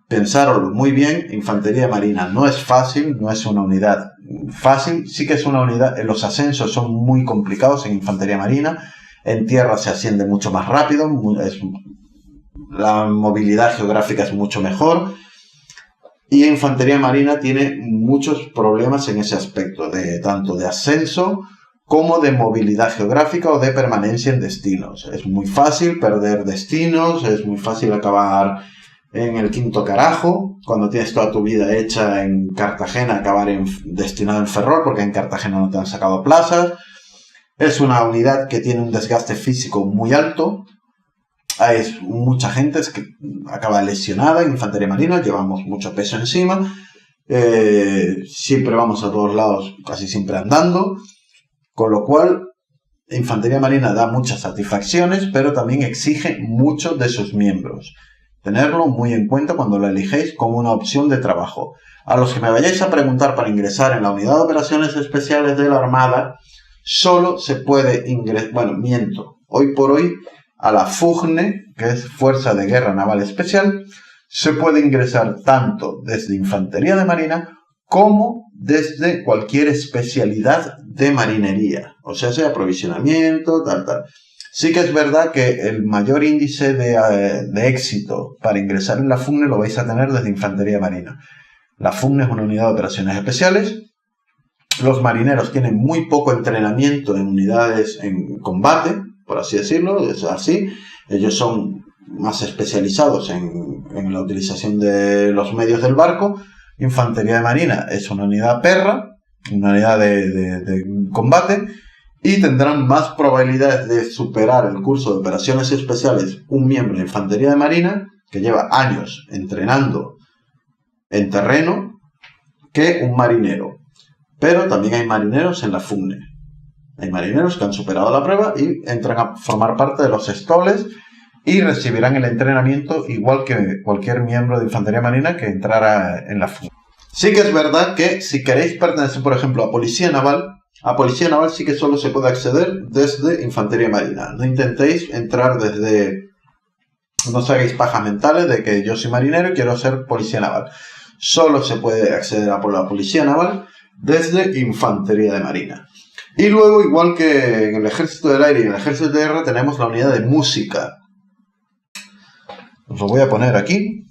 pensároslo muy bien. Infantería Marina no es fácil, no es una unidad fácil, sí que es una unidad, los ascensos son muy complicados en Infantería Marina, en tierra se asciende mucho más rápido, la movilidad geográfica es mucho mejor y Infantería Marina tiene muchos problemas en ese aspecto, tanto de ascenso como de movilidad geográfica o de permanencia en destinos. Es muy fácil perder destinos, es muy fácil acabar en el quinto carajo, cuando tienes toda tu vida hecha en Cartagena, acabar destinado en Ferrol porque en Cartagena no te han sacado plazas. Es una unidad que tiene un desgaste físico muy alto. hay mucha gente que acaba lesionada en infantería marina, llevamos mucho peso encima, siempre vamos a todos lados, casi siempre andando, con lo cual infantería marina da muchas satisfacciones, pero también exige mucho de sus miembros. Tenerlo muy en cuenta cuando lo eligéis como una opción de trabajo. A los que me vayáis a preguntar para ingresar en la unidad de operaciones especiales de la Armada, solo se puede ingresar, hoy por hoy, a la FUGNE, que es Fuerza de Guerra Naval Especial, se puede ingresar tanto desde infantería de marina como desde cualquier especialidad de marinería, o sea aprovisionamiento, tal. Sí que es verdad que el mayor índice de éxito para ingresar en la FUGNE lo vais a tener desde infantería marina. La FUGNE es una unidad de operaciones especiales. Los marineros tienen muy poco entrenamiento en unidades en combate, por así decirlo, es así. Ellos son más especializados en la utilización de los medios del barco. Infantería de marina es una unidad perra, una unidad de combate, y tendrán más probabilidades de superar el curso de operaciones especiales un miembro de infantería de marina que lleva años entrenando en terreno que un marinero. Pero también hay marineros en la FUGNE. Hay marineros que han superado la prueba y entran a formar parte de los estoles y recibirán el entrenamiento igual que cualquier miembro de infantería marina que entrara en la FUGNE. Sí que es verdad que si queréis pertenecer, por ejemplo, a Policía Naval sí que solo se puede acceder desde infantería marina. No intentéis entrar no os hagáis pajas mentales de que yo soy marinero y quiero ser Policía Naval. Solo se puede acceder a la Policía Naval desde infantería de marina. Y luego, igual que en el Ejército del Aire y en el Ejército de Tierra, tenemos la unidad de música. Os lo voy a poner aquí.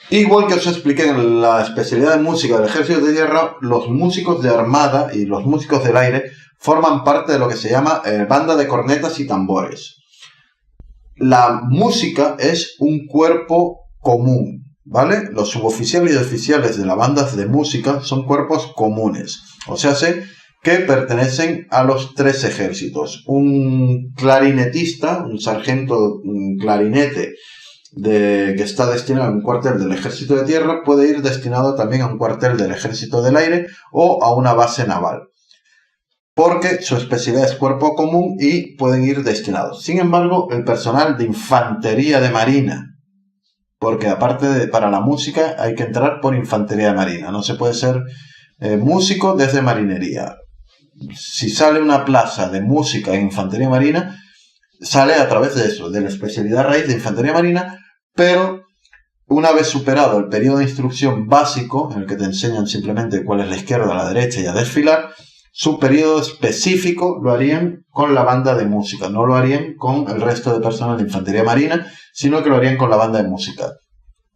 Igual que os expliqué en la especialidad de música del Ejército de Tierra, los músicos de Armada y los músicos del aire forman parte de lo que se llama banda de cornetas y tambores. La música es un cuerpo común, ¿vale? Los suboficiales y oficiales de las bandas de música son cuerpos comunes, o sea, que pertenecen a los tres ejércitos. Un clarinetista, un sargento clarinete que está destinado a un cuartel del Ejército de Tierra, puede ir destinado también a un cuartel del Ejército del Aire o a una base naval, porque su especialidad es cuerpo común y pueden ir destinados. Sin embargo, el personal de infantería de marina, porque aparte para la música hay que entrar por infantería de marina, no se puede ser músico desde marinería. Si sale una plaza de música en infantería marina, sale a través de eso, de la especialidad raíz de infantería marina, pero una vez superado el periodo de instrucción básico, en el que te enseñan simplemente cuál es la izquierda, la derecha y a desfilar, su periodo específico lo harían con la banda de música, no lo harían con el resto de personal de infantería marina, sino que lo harían con la banda de música.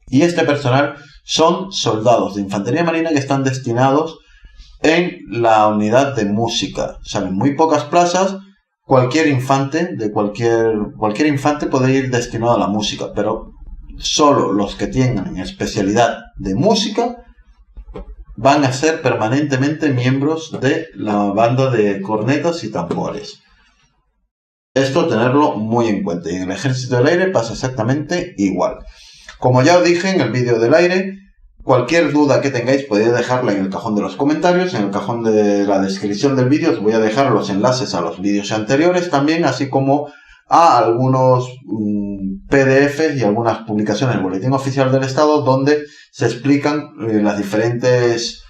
Y este personal son soldados de infantería marina que están destinados en la unidad de música. Salen muy pocas plazas. Cualquier infante puede ir destinado a la música, pero solo los que tengan especialidad de música van a ser permanentemente miembros de la banda de cornetas y tambores. Esto tenerlo muy en cuenta. Y en el Ejército del Aire pasa exactamente igual. Como ya os dije en el vídeo del aire, cualquier duda que tengáis podéis dejarla en el cajón de los comentarios, en el cajón de la descripción del vídeo os voy a dejar los enlaces a los vídeos anteriores también, así como a algunos PDFs y algunas publicaciones en el Boletín Oficial del Estado donde se explican las diferentes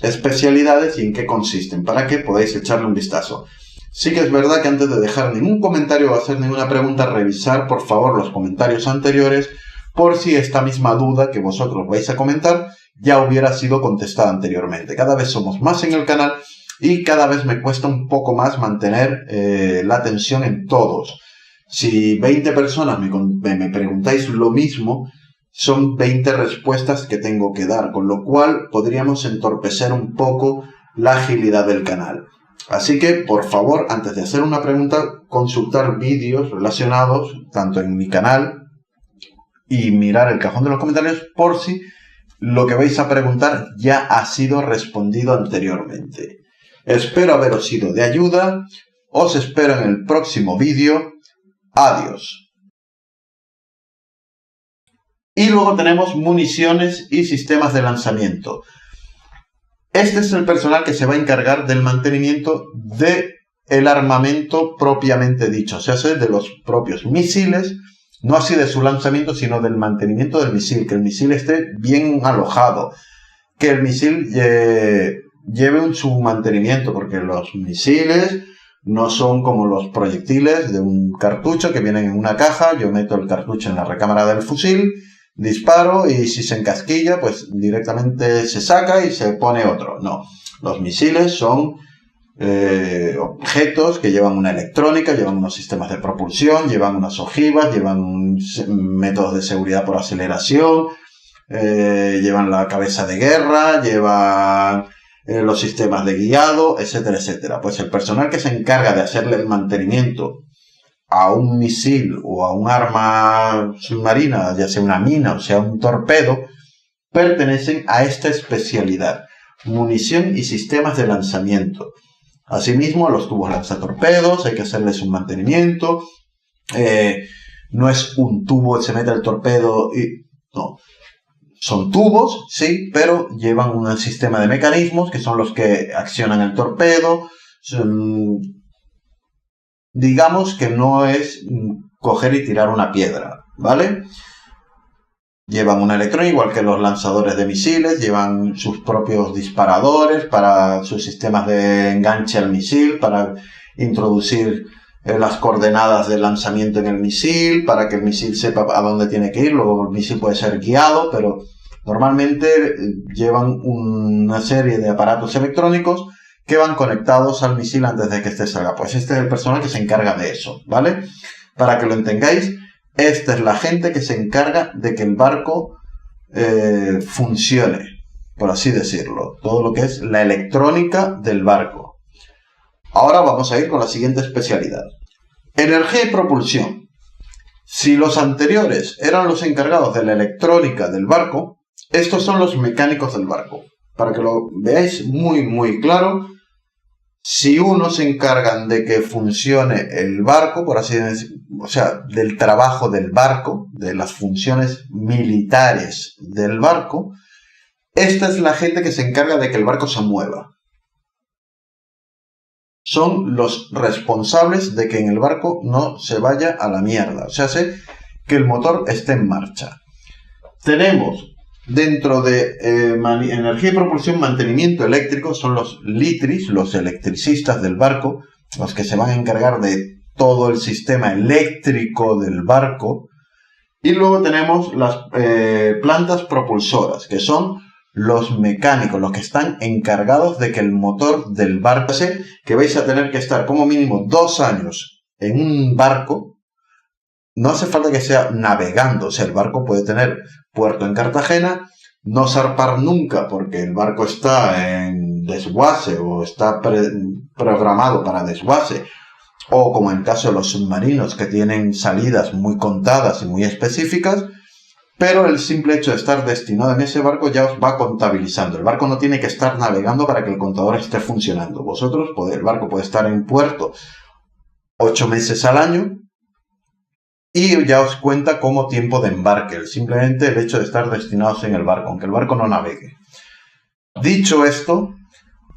especialidades y en qué consisten, para que podáis echarle un vistazo. Sí que es verdad que antes de dejar ningún comentario o hacer ninguna pregunta, revisar por favor los comentarios anteriores, por si esta misma duda que vosotros vais a comentar ya hubiera sido contestada anteriormente. Cada vez somos más en el canal y cada vez me cuesta un poco más mantener la atención en todos. Si 20 personas me preguntáis lo mismo, son 20 respuestas que tengo que dar, con lo cual podríamos entorpecer un poco la agilidad del canal. Así que, por favor, antes de hacer una pregunta, consultar vídeos relacionados, tanto en mi canal, y mirar el cajón de los comentarios por si lo que vais a preguntar ya ha sido respondido anteriormente. Espero haberos sido de ayuda. Os espero en el próximo vídeo. Adiós. Y luego tenemos municiones y sistemas de lanzamiento. Este es el personal que se va a encargar del mantenimiento del armamento propiamente dicho, o sea, de los propios misiles, no así de su lanzamiento, sino del mantenimiento del misil, que el misil esté bien alojado, que el misil lleve su mantenimiento, porque los misiles no son como los proyectiles de un cartucho que vienen en una caja. Yo meto el cartucho en la recámara del fusil, disparo y si se encasquilla, pues directamente se saca y se pone otro. No, los misiles son objetos que llevan una electrónica, llevan unos sistemas de propulsión, llevan unas ojivas, llevan métodos de seguridad por aceleración, llevan la cabeza de guerra, llevan los sistemas de guiado, etcétera, etcétera. Pues el personal que se encarga de hacerle el mantenimiento a un misil o a un arma submarina, ya sea una mina o sea un torpedo, pertenecen a esta especialidad: munición y sistemas de lanzamiento. Asimismo, a los tubos lanzatorpedos hay que hacerles un mantenimiento. No es un tubo, se mete el torpedo y... no. Son tubos, sí, pero llevan un sistema de mecanismos que son los que accionan el torpedo. Digamos que no es coger y tirar una piedra, ¿vale? Llevan una electrónica, igual que los lanzadores de misiles, llevan sus propios disparadores para sus sistemas de enganche al misil, para introducir las coordenadas de lanzamiento en el misil, para que el misil sepa a dónde tiene que ir. Luego el misil puede ser guiado, pero normalmente llevan una serie de aparatos electrónicos que van conectados al misil antes de que este salga. Pues este es el personal que se encarga de eso, ¿vale? Para que lo entendáis, esta es la gente que se encarga de que el barco funcione, por así decirlo. Todo lo que es la electrónica del barco. Ahora vamos a ir con la siguiente especialidad. Energía y propulsión. Si los anteriores eran los encargados de la electrónica del barco, estos son los mecánicos del barco. Para que lo veáis muy claro, si unos se encargan de que funcione el barco, por así decirlo, o sea, del trabajo del barco, de las funciones militares del barco, esta es la gente que se encarga de que el barco se mueva. Son los responsables de que en el barco no se vaya a la mierda, o sea, que el motor esté en marcha. Tenemos dentro de energía y propulsión, mantenimiento eléctrico, son los litris, los electricistas del barco, los que se van a encargar de todo el sistema eléctrico del barco. Y luego tenemos las plantas propulsoras, que son los mecánicos, los que están encargados de que el motor del barco, que vais a tener que estar como mínimo 2 años en un barco. No hace falta que sea navegando, o sea, el barco puede tener puerto en Cartagena, no zarpar nunca porque el barco está en desguace o está programado para desguace, o como en el caso de los submarinos que tienen salidas muy contadas y muy específicas, pero el simple hecho de estar destinado en ese barco ya os va contabilizando. El barco no tiene que estar navegando para que el contador esté funcionando. Vosotros, el barco puede estar en puerto 8 meses al año, y ya os cuenta como tiempo de embarque, simplemente el hecho de estar destinados en el barco, aunque el barco no navegue. Dicho esto,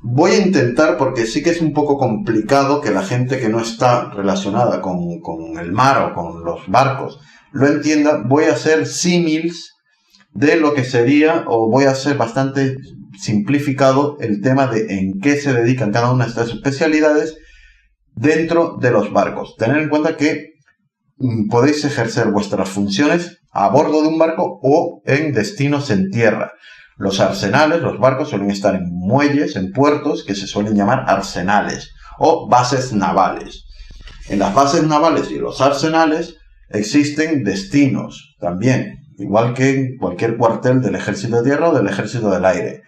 voy a intentar, porque sí que es un poco complicado que la gente que no está relacionada con el mar o con los barcos lo entienda, voy a hacer símiles de lo que sería, o voy a hacer bastante simplificado el tema de en qué se dedican cada una de estas especialidades dentro de los barcos. Tener en cuenta que podéis ejercer vuestras funciones a bordo de un barco o en destinos en tierra. Los arsenales, los barcos suelen estar en muelles, en puertos, que se suelen llamar arsenales o bases navales. En las bases navales y los arsenales existen destinos también, igual que en cualquier cuartel del ejército de tierra o del ejército del aire.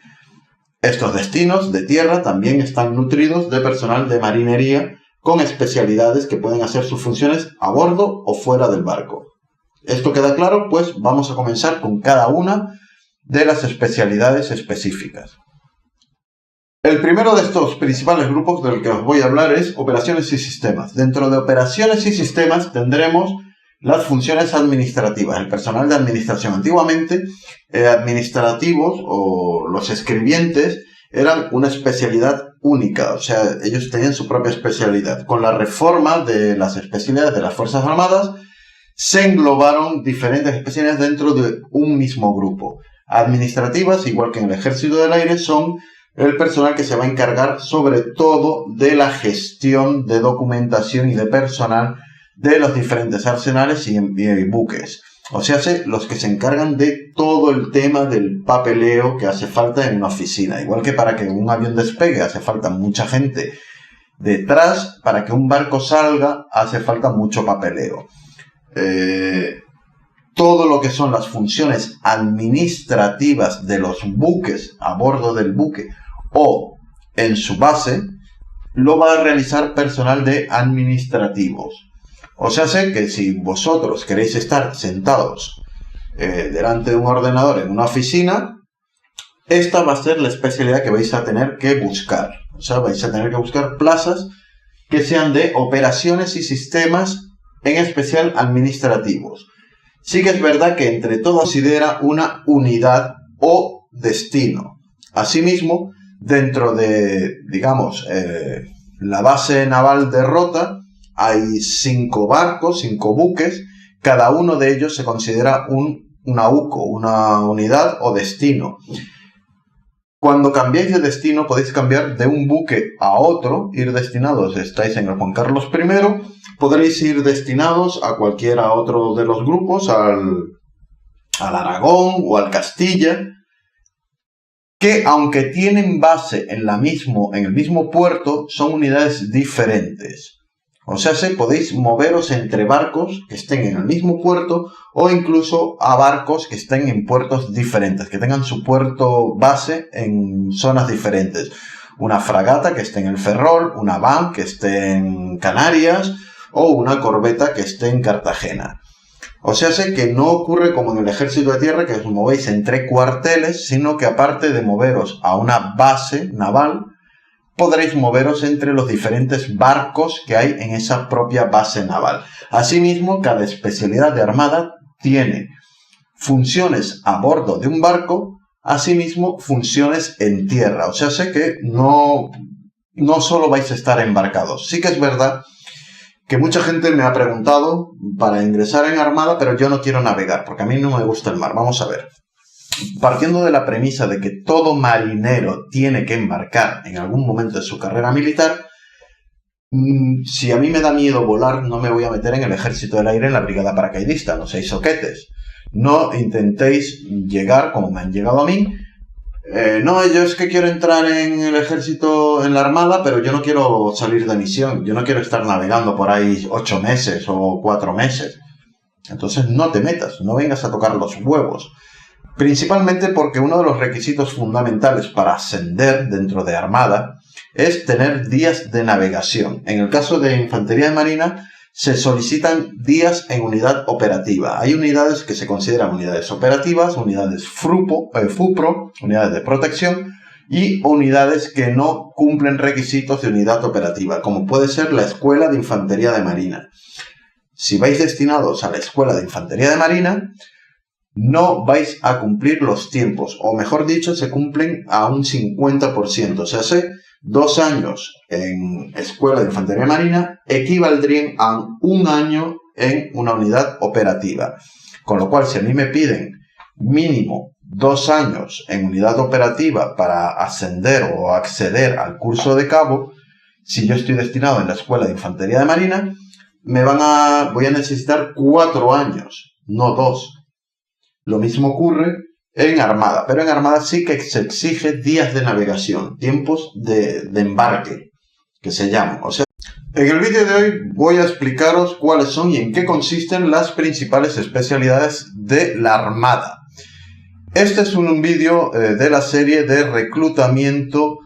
Estos destinos de tierra también están nutridos de personal de marinería con especialidades que pueden hacer sus funciones a bordo o fuera del barco. ¿Esto queda claro? Pues vamos a comenzar con cada una de las especialidades específicas. El primero de estos principales grupos del que os voy a hablar es operaciones y sistemas. Dentro de operaciones y sistemas tendremos las funciones administrativas, el personal de administración. Antiguamente, administrativos o los escribientes eran una especialidad única, o sea, ellos tenían su propia especialidad. Con la reforma de las especialidades de las Fuerzas Armadas, se englobaron diferentes especialidades dentro de un mismo grupo. Administrativas, igual que en el Ejército del Aire, son el personal que se va a encargar sobre todo de la gestión de documentación y de personal de los diferentes arsenales y buques. O sea, los que se encargan de todo el tema del papeleo que hace falta en una oficina. Igual que para que un avión despegue hace falta mucha gente detrás, para que un barco salga hace falta mucho papeleo. Todo lo que son las funciones administrativas de los buques a bordo del buque o en su base, lo va a realizar personal de administrativos. O sea, sé que si vosotros queréis estar sentados delante de un ordenador en una oficina, esta va a ser la especialidad que vais a tener que buscar. O sea, vais a tener que buscar plazas que sean de operaciones y sistemas, en especial administrativos. Sí que es verdad que entre todos considera una unidad o destino. Asimismo, dentro de, digamos, la base naval de Rota, hay 5 barcos, 5 buques, cada uno de ellos se considera una UCO, una unidad o destino. Cuando cambiáis de destino podéis cambiar de un buque a otro, ir destinados, estáis en el Juan Carlos I, podréis ir destinados a cualquiera otro de los grupos, al Aragón o al Castilla, que aunque tienen base en el mismo puerto, son unidades diferentes. O sea, podéis moveros entre barcos que estén en el mismo puerto o incluso a barcos que estén en puertos diferentes, que tengan su puerto base en zonas diferentes. Una fragata que esté en el Ferrol, una van que esté en Canarias o una corbeta que esté en Cartagena. O sea, que no ocurre como en el Ejército de Tierra, que os movéis entre cuarteles, sino que aparte de moveros a una base naval, podréis moveros entre los diferentes barcos que hay en esa propia base naval. Asimismo, cada especialidad de armada tiene funciones a bordo de un barco, asimismo funciones en tierra. O sea, que no solo vais a estar embarcados. Sí que es verdad que mucha gente me ha preguntado para ingresar en armada, pero yo no quiero navegar, porque a mí no me gusta el mar. Vamos a ver. Partiendo de la premisa de que todo marinero tiene que embarcar en algún momento de su carrera militar, si a mí me da miedo volar, no me voy a meter en el Ejército del Aire en la brigada paracaidista, no seáis soquetes. No intentéis llegar como me han llegado a mí. No, yo es que quiero entrar en el ejército, en la armada, pero yo no quiero salir de misión. Yo no quiero estar navegando por ahí 8 meses o 4 meses. Entonces no te metas, no vengas a tocar los huevos. Principalmente porque uno de los requisitos fundamentales para ascender dentro de armada es tener días de navegación. En el caso de Infantería de Marina, se solicitan días en unidad operativa. Hay unidades que se consideran unidades operativas, unidades FUPRO, unidades de protección, y unidades que no cumplen requisitos de unidad operativa, como puede ser la Escuela de Infantería de Marina. Si vais destinados a la Escuela de Infantería de Marina, no vais a cumplir los tiempos, o mejor dicho, se cumplen a un 50%. O sea, 2 años en Escuela de Infantería Marina equivaldrían a 1 año en una unidad operativa. Con lo cual, si a mí me piden mínimo 2 años en unidad operativa para ascender o acceder al curso de cabo, si yo estoy destinado en la Escuela de Infantería de Marina, voy a necesitar 4 años, no 2. Lo mismo ocurre en armada, pero en armada sí que se exige días de navegación, tiempos de embarque, que se llaman. O sea, en el vídeo de hoy voy a explicaros cuáles son y en qué consisten las principales especialidades de la armada. Este es un vídeo de la serie de reclutamiento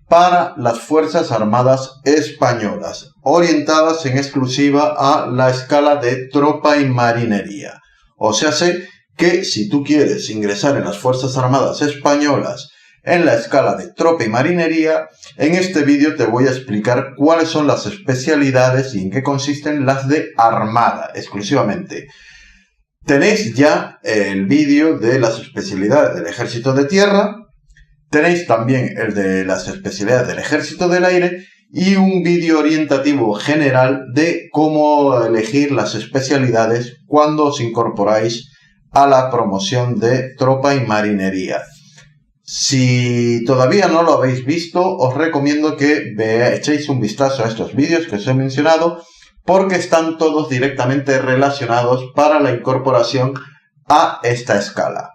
para las Fuerzas Armadas Españolas, orientadas en exclusiva a la escala de tropa y marinería. O sea, que si tú quieres ingresar en las Fuerzas Armadas Españolas en la escala de tropa y marinería, en este vídeo te voy a explicar cuáles son las especialidades y en qué consisten las de Armada exclusivamente. Tenéis ya el vídeo de las especialidades del Ejército de Tierra, tenéis también el de las especialidades del Ejército del Aire y un vídeo orientativo general de cómo elegir las especialidades cuando os incorporáis a la promoción de tropa y marinería. Si todavía no lo habéis visto, os recomiendo que echéis un vistazo a estos vídeos que os he mencionado, porque están todos directamente relacionados para la incorporación a esta escala.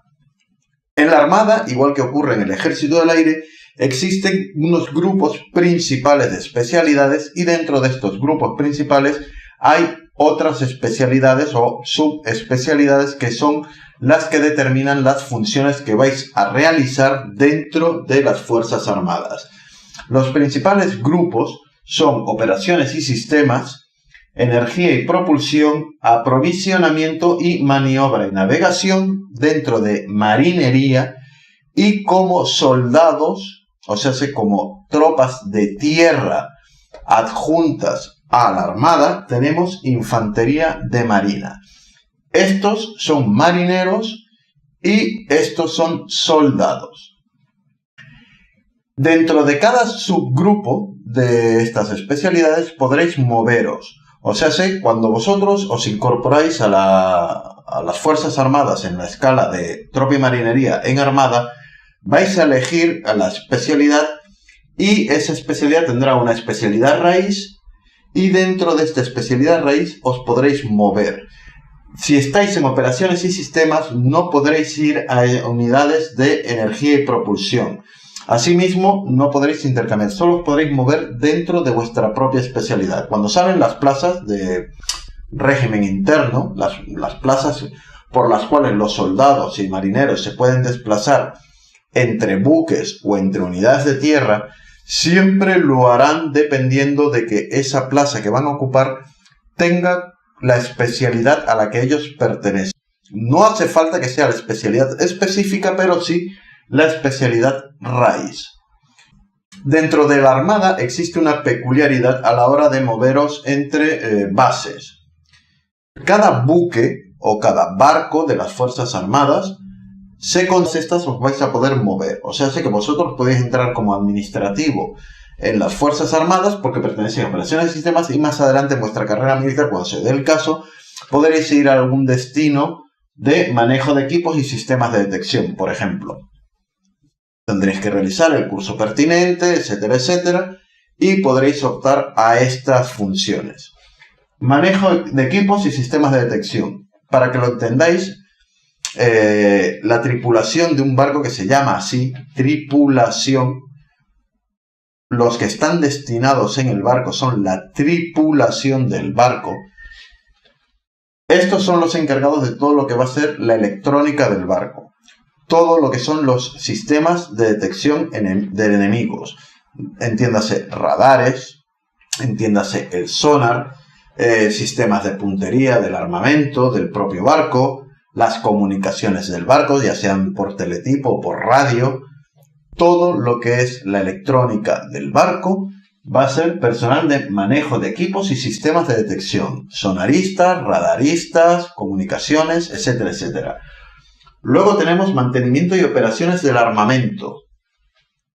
En la Armada, igual que ocurre en el Ejército del Aire, existen unos grupos principales de especialidades y dentro de estos grupos principales hay otras especialidades o subespecialidades que son las que determinan las funciones que vais a realizar dentro de las Fuerzas Armadas. Los principales grupos son operaciones y sistemas, energía y propulsión, aprovisionamiento y maniobra y navegación dentro de marinería y como soldados, o sea, como tropas de tierra adjuntas a la Armada, tenemos infantería de marina. Estos son marineros y estos son soldados. Dentro de cada subgrupo de estas especialidades podréis moveros. O sea, cuando vosotros os incorporáis a las Fuerzas Armadas en la escala de tropa y marinería en Armada, vais a elegir a la especialidad y esa especialidad tendrá una especialidad raíz y dentro de esta especialidad raíz os podréis mover. Si estáis en operaciones y sistemas, no podréis ir a unidades de energía y propulsión. Asimismo, no podréis intercambiar, solo os podréis mover dentro de vuestra propia especialidad. Cuando salen las plazas de régimen interno, las plazas por las cuales los soldados y marineros se pueden desplazar entre buques o entre unidades de tierra, siempre lo harán dependiendo de que esa plaza que van a ocupar tenga la especialidad a la que ellos pertenecen. No hace falta que sea la especialidad específica, pero sí la especialidad raíz. Dentro de la Armada existe una peculiaridad a la hora de moveros entre bases. Cada buque o cada barco de las Fuerzas Armadas, con estas os vais a poder mover. O sea, que vosotros podéis entrar como administrativo en las Fuerzas Armadas porque pertenecen a operaciones y sistemas y más adelante en vuestra carrera militar, cuando se dé el caso, podréis ir a algún destino de manejo de equipos y sistemas de detección, por ejemplo. Tendréis que realizar el curso pertinente, etcétera, etcétera, y podréis optar a estas funciones. Manejo de equipos y sistemas de detección. Para que lo entendáis, la tripulación de un barco que se llama así, tripulación, los que están destinados en el barco son la tripulación del barco. Estos son los encargados de todo lo que va a ser la electrónica del barco. Todo lo que son los sistemas de detección de enemigos. Entiéndase radares, entiéndase el sonar, sistemas de puntería del armamento, del propio barco, las comunicaciones del barco, ya sean por teletipo o por radio. Todo lo que es la electrónica del barco va a ser personal de manejo de equipos y sistemas de detección. Sonaristas, radaristas, comunicaciones, etcétera, etcétera. Luego tenemos mantenimiento y operaciones del armamento.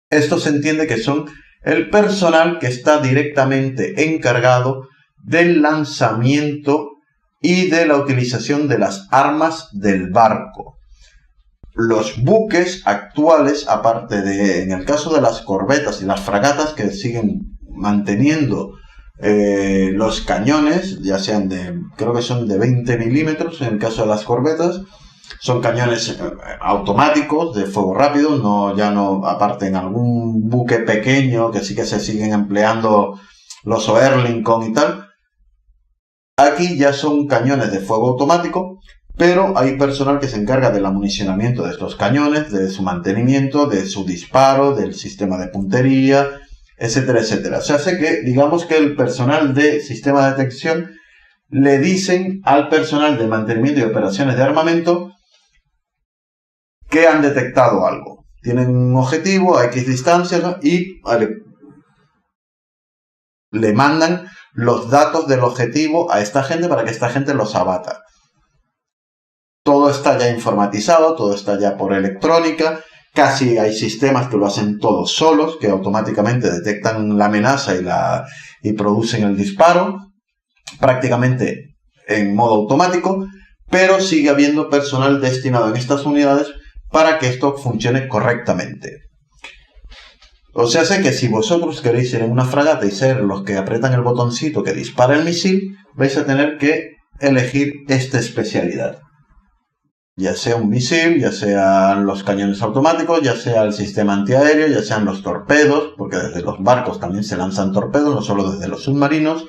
Esto se entiende que son el personal que está directamente encargado del lanzamiento y de la utilización de las armas del barco. Los buques actuales, aparte de, en el caso de las corbetas y las fragatas que siguen manteniendo los cañones, ya sean creo que son de 20 milímetros en el caso de las corbetas, son cañones automáticos de fuego rápido, aparte en algún buque pequeño que sí que se siguen empleando los Oerlikon y tal. Aquí ya son cañones de fuego automático, pero hay personal que se encarga del amunicionamiento de estos cañones, de su mantenimiento, de su disparo, del sistema de puntería, etcétera, etcétera. O sea, que digamos que el personal de sistema de detección le dicen al personal de mantenimiento y operaciones de armamento que han detectado algo. Tienen un objetivo a X distancia, ¿no? Y le mandan los datos del objetivo a esta gente para que esta gente los abata. Todo está ya informatizado, todo está ya por electrónica. Casi hay sistemas que lo hacen todos solos, que automáticamente detectan la amenaza y producen el disparo, prácticamente en modo automático, pero sigue habiendo personal destinado en estas unidades para que esto funcione correctamente. O sea, sé que si vosotros queréis ir en una fragata y ser los que apretan el botoncito que dispara el misil, vais a tener que elegir esta especialidad. Ya sea un misil, ya sean los cañones automáticos, ya sea el sistema antiaéreo, ya sean los torpedos, porque desde los barcos también se lanzan torpedos, no solo desde los submarinos,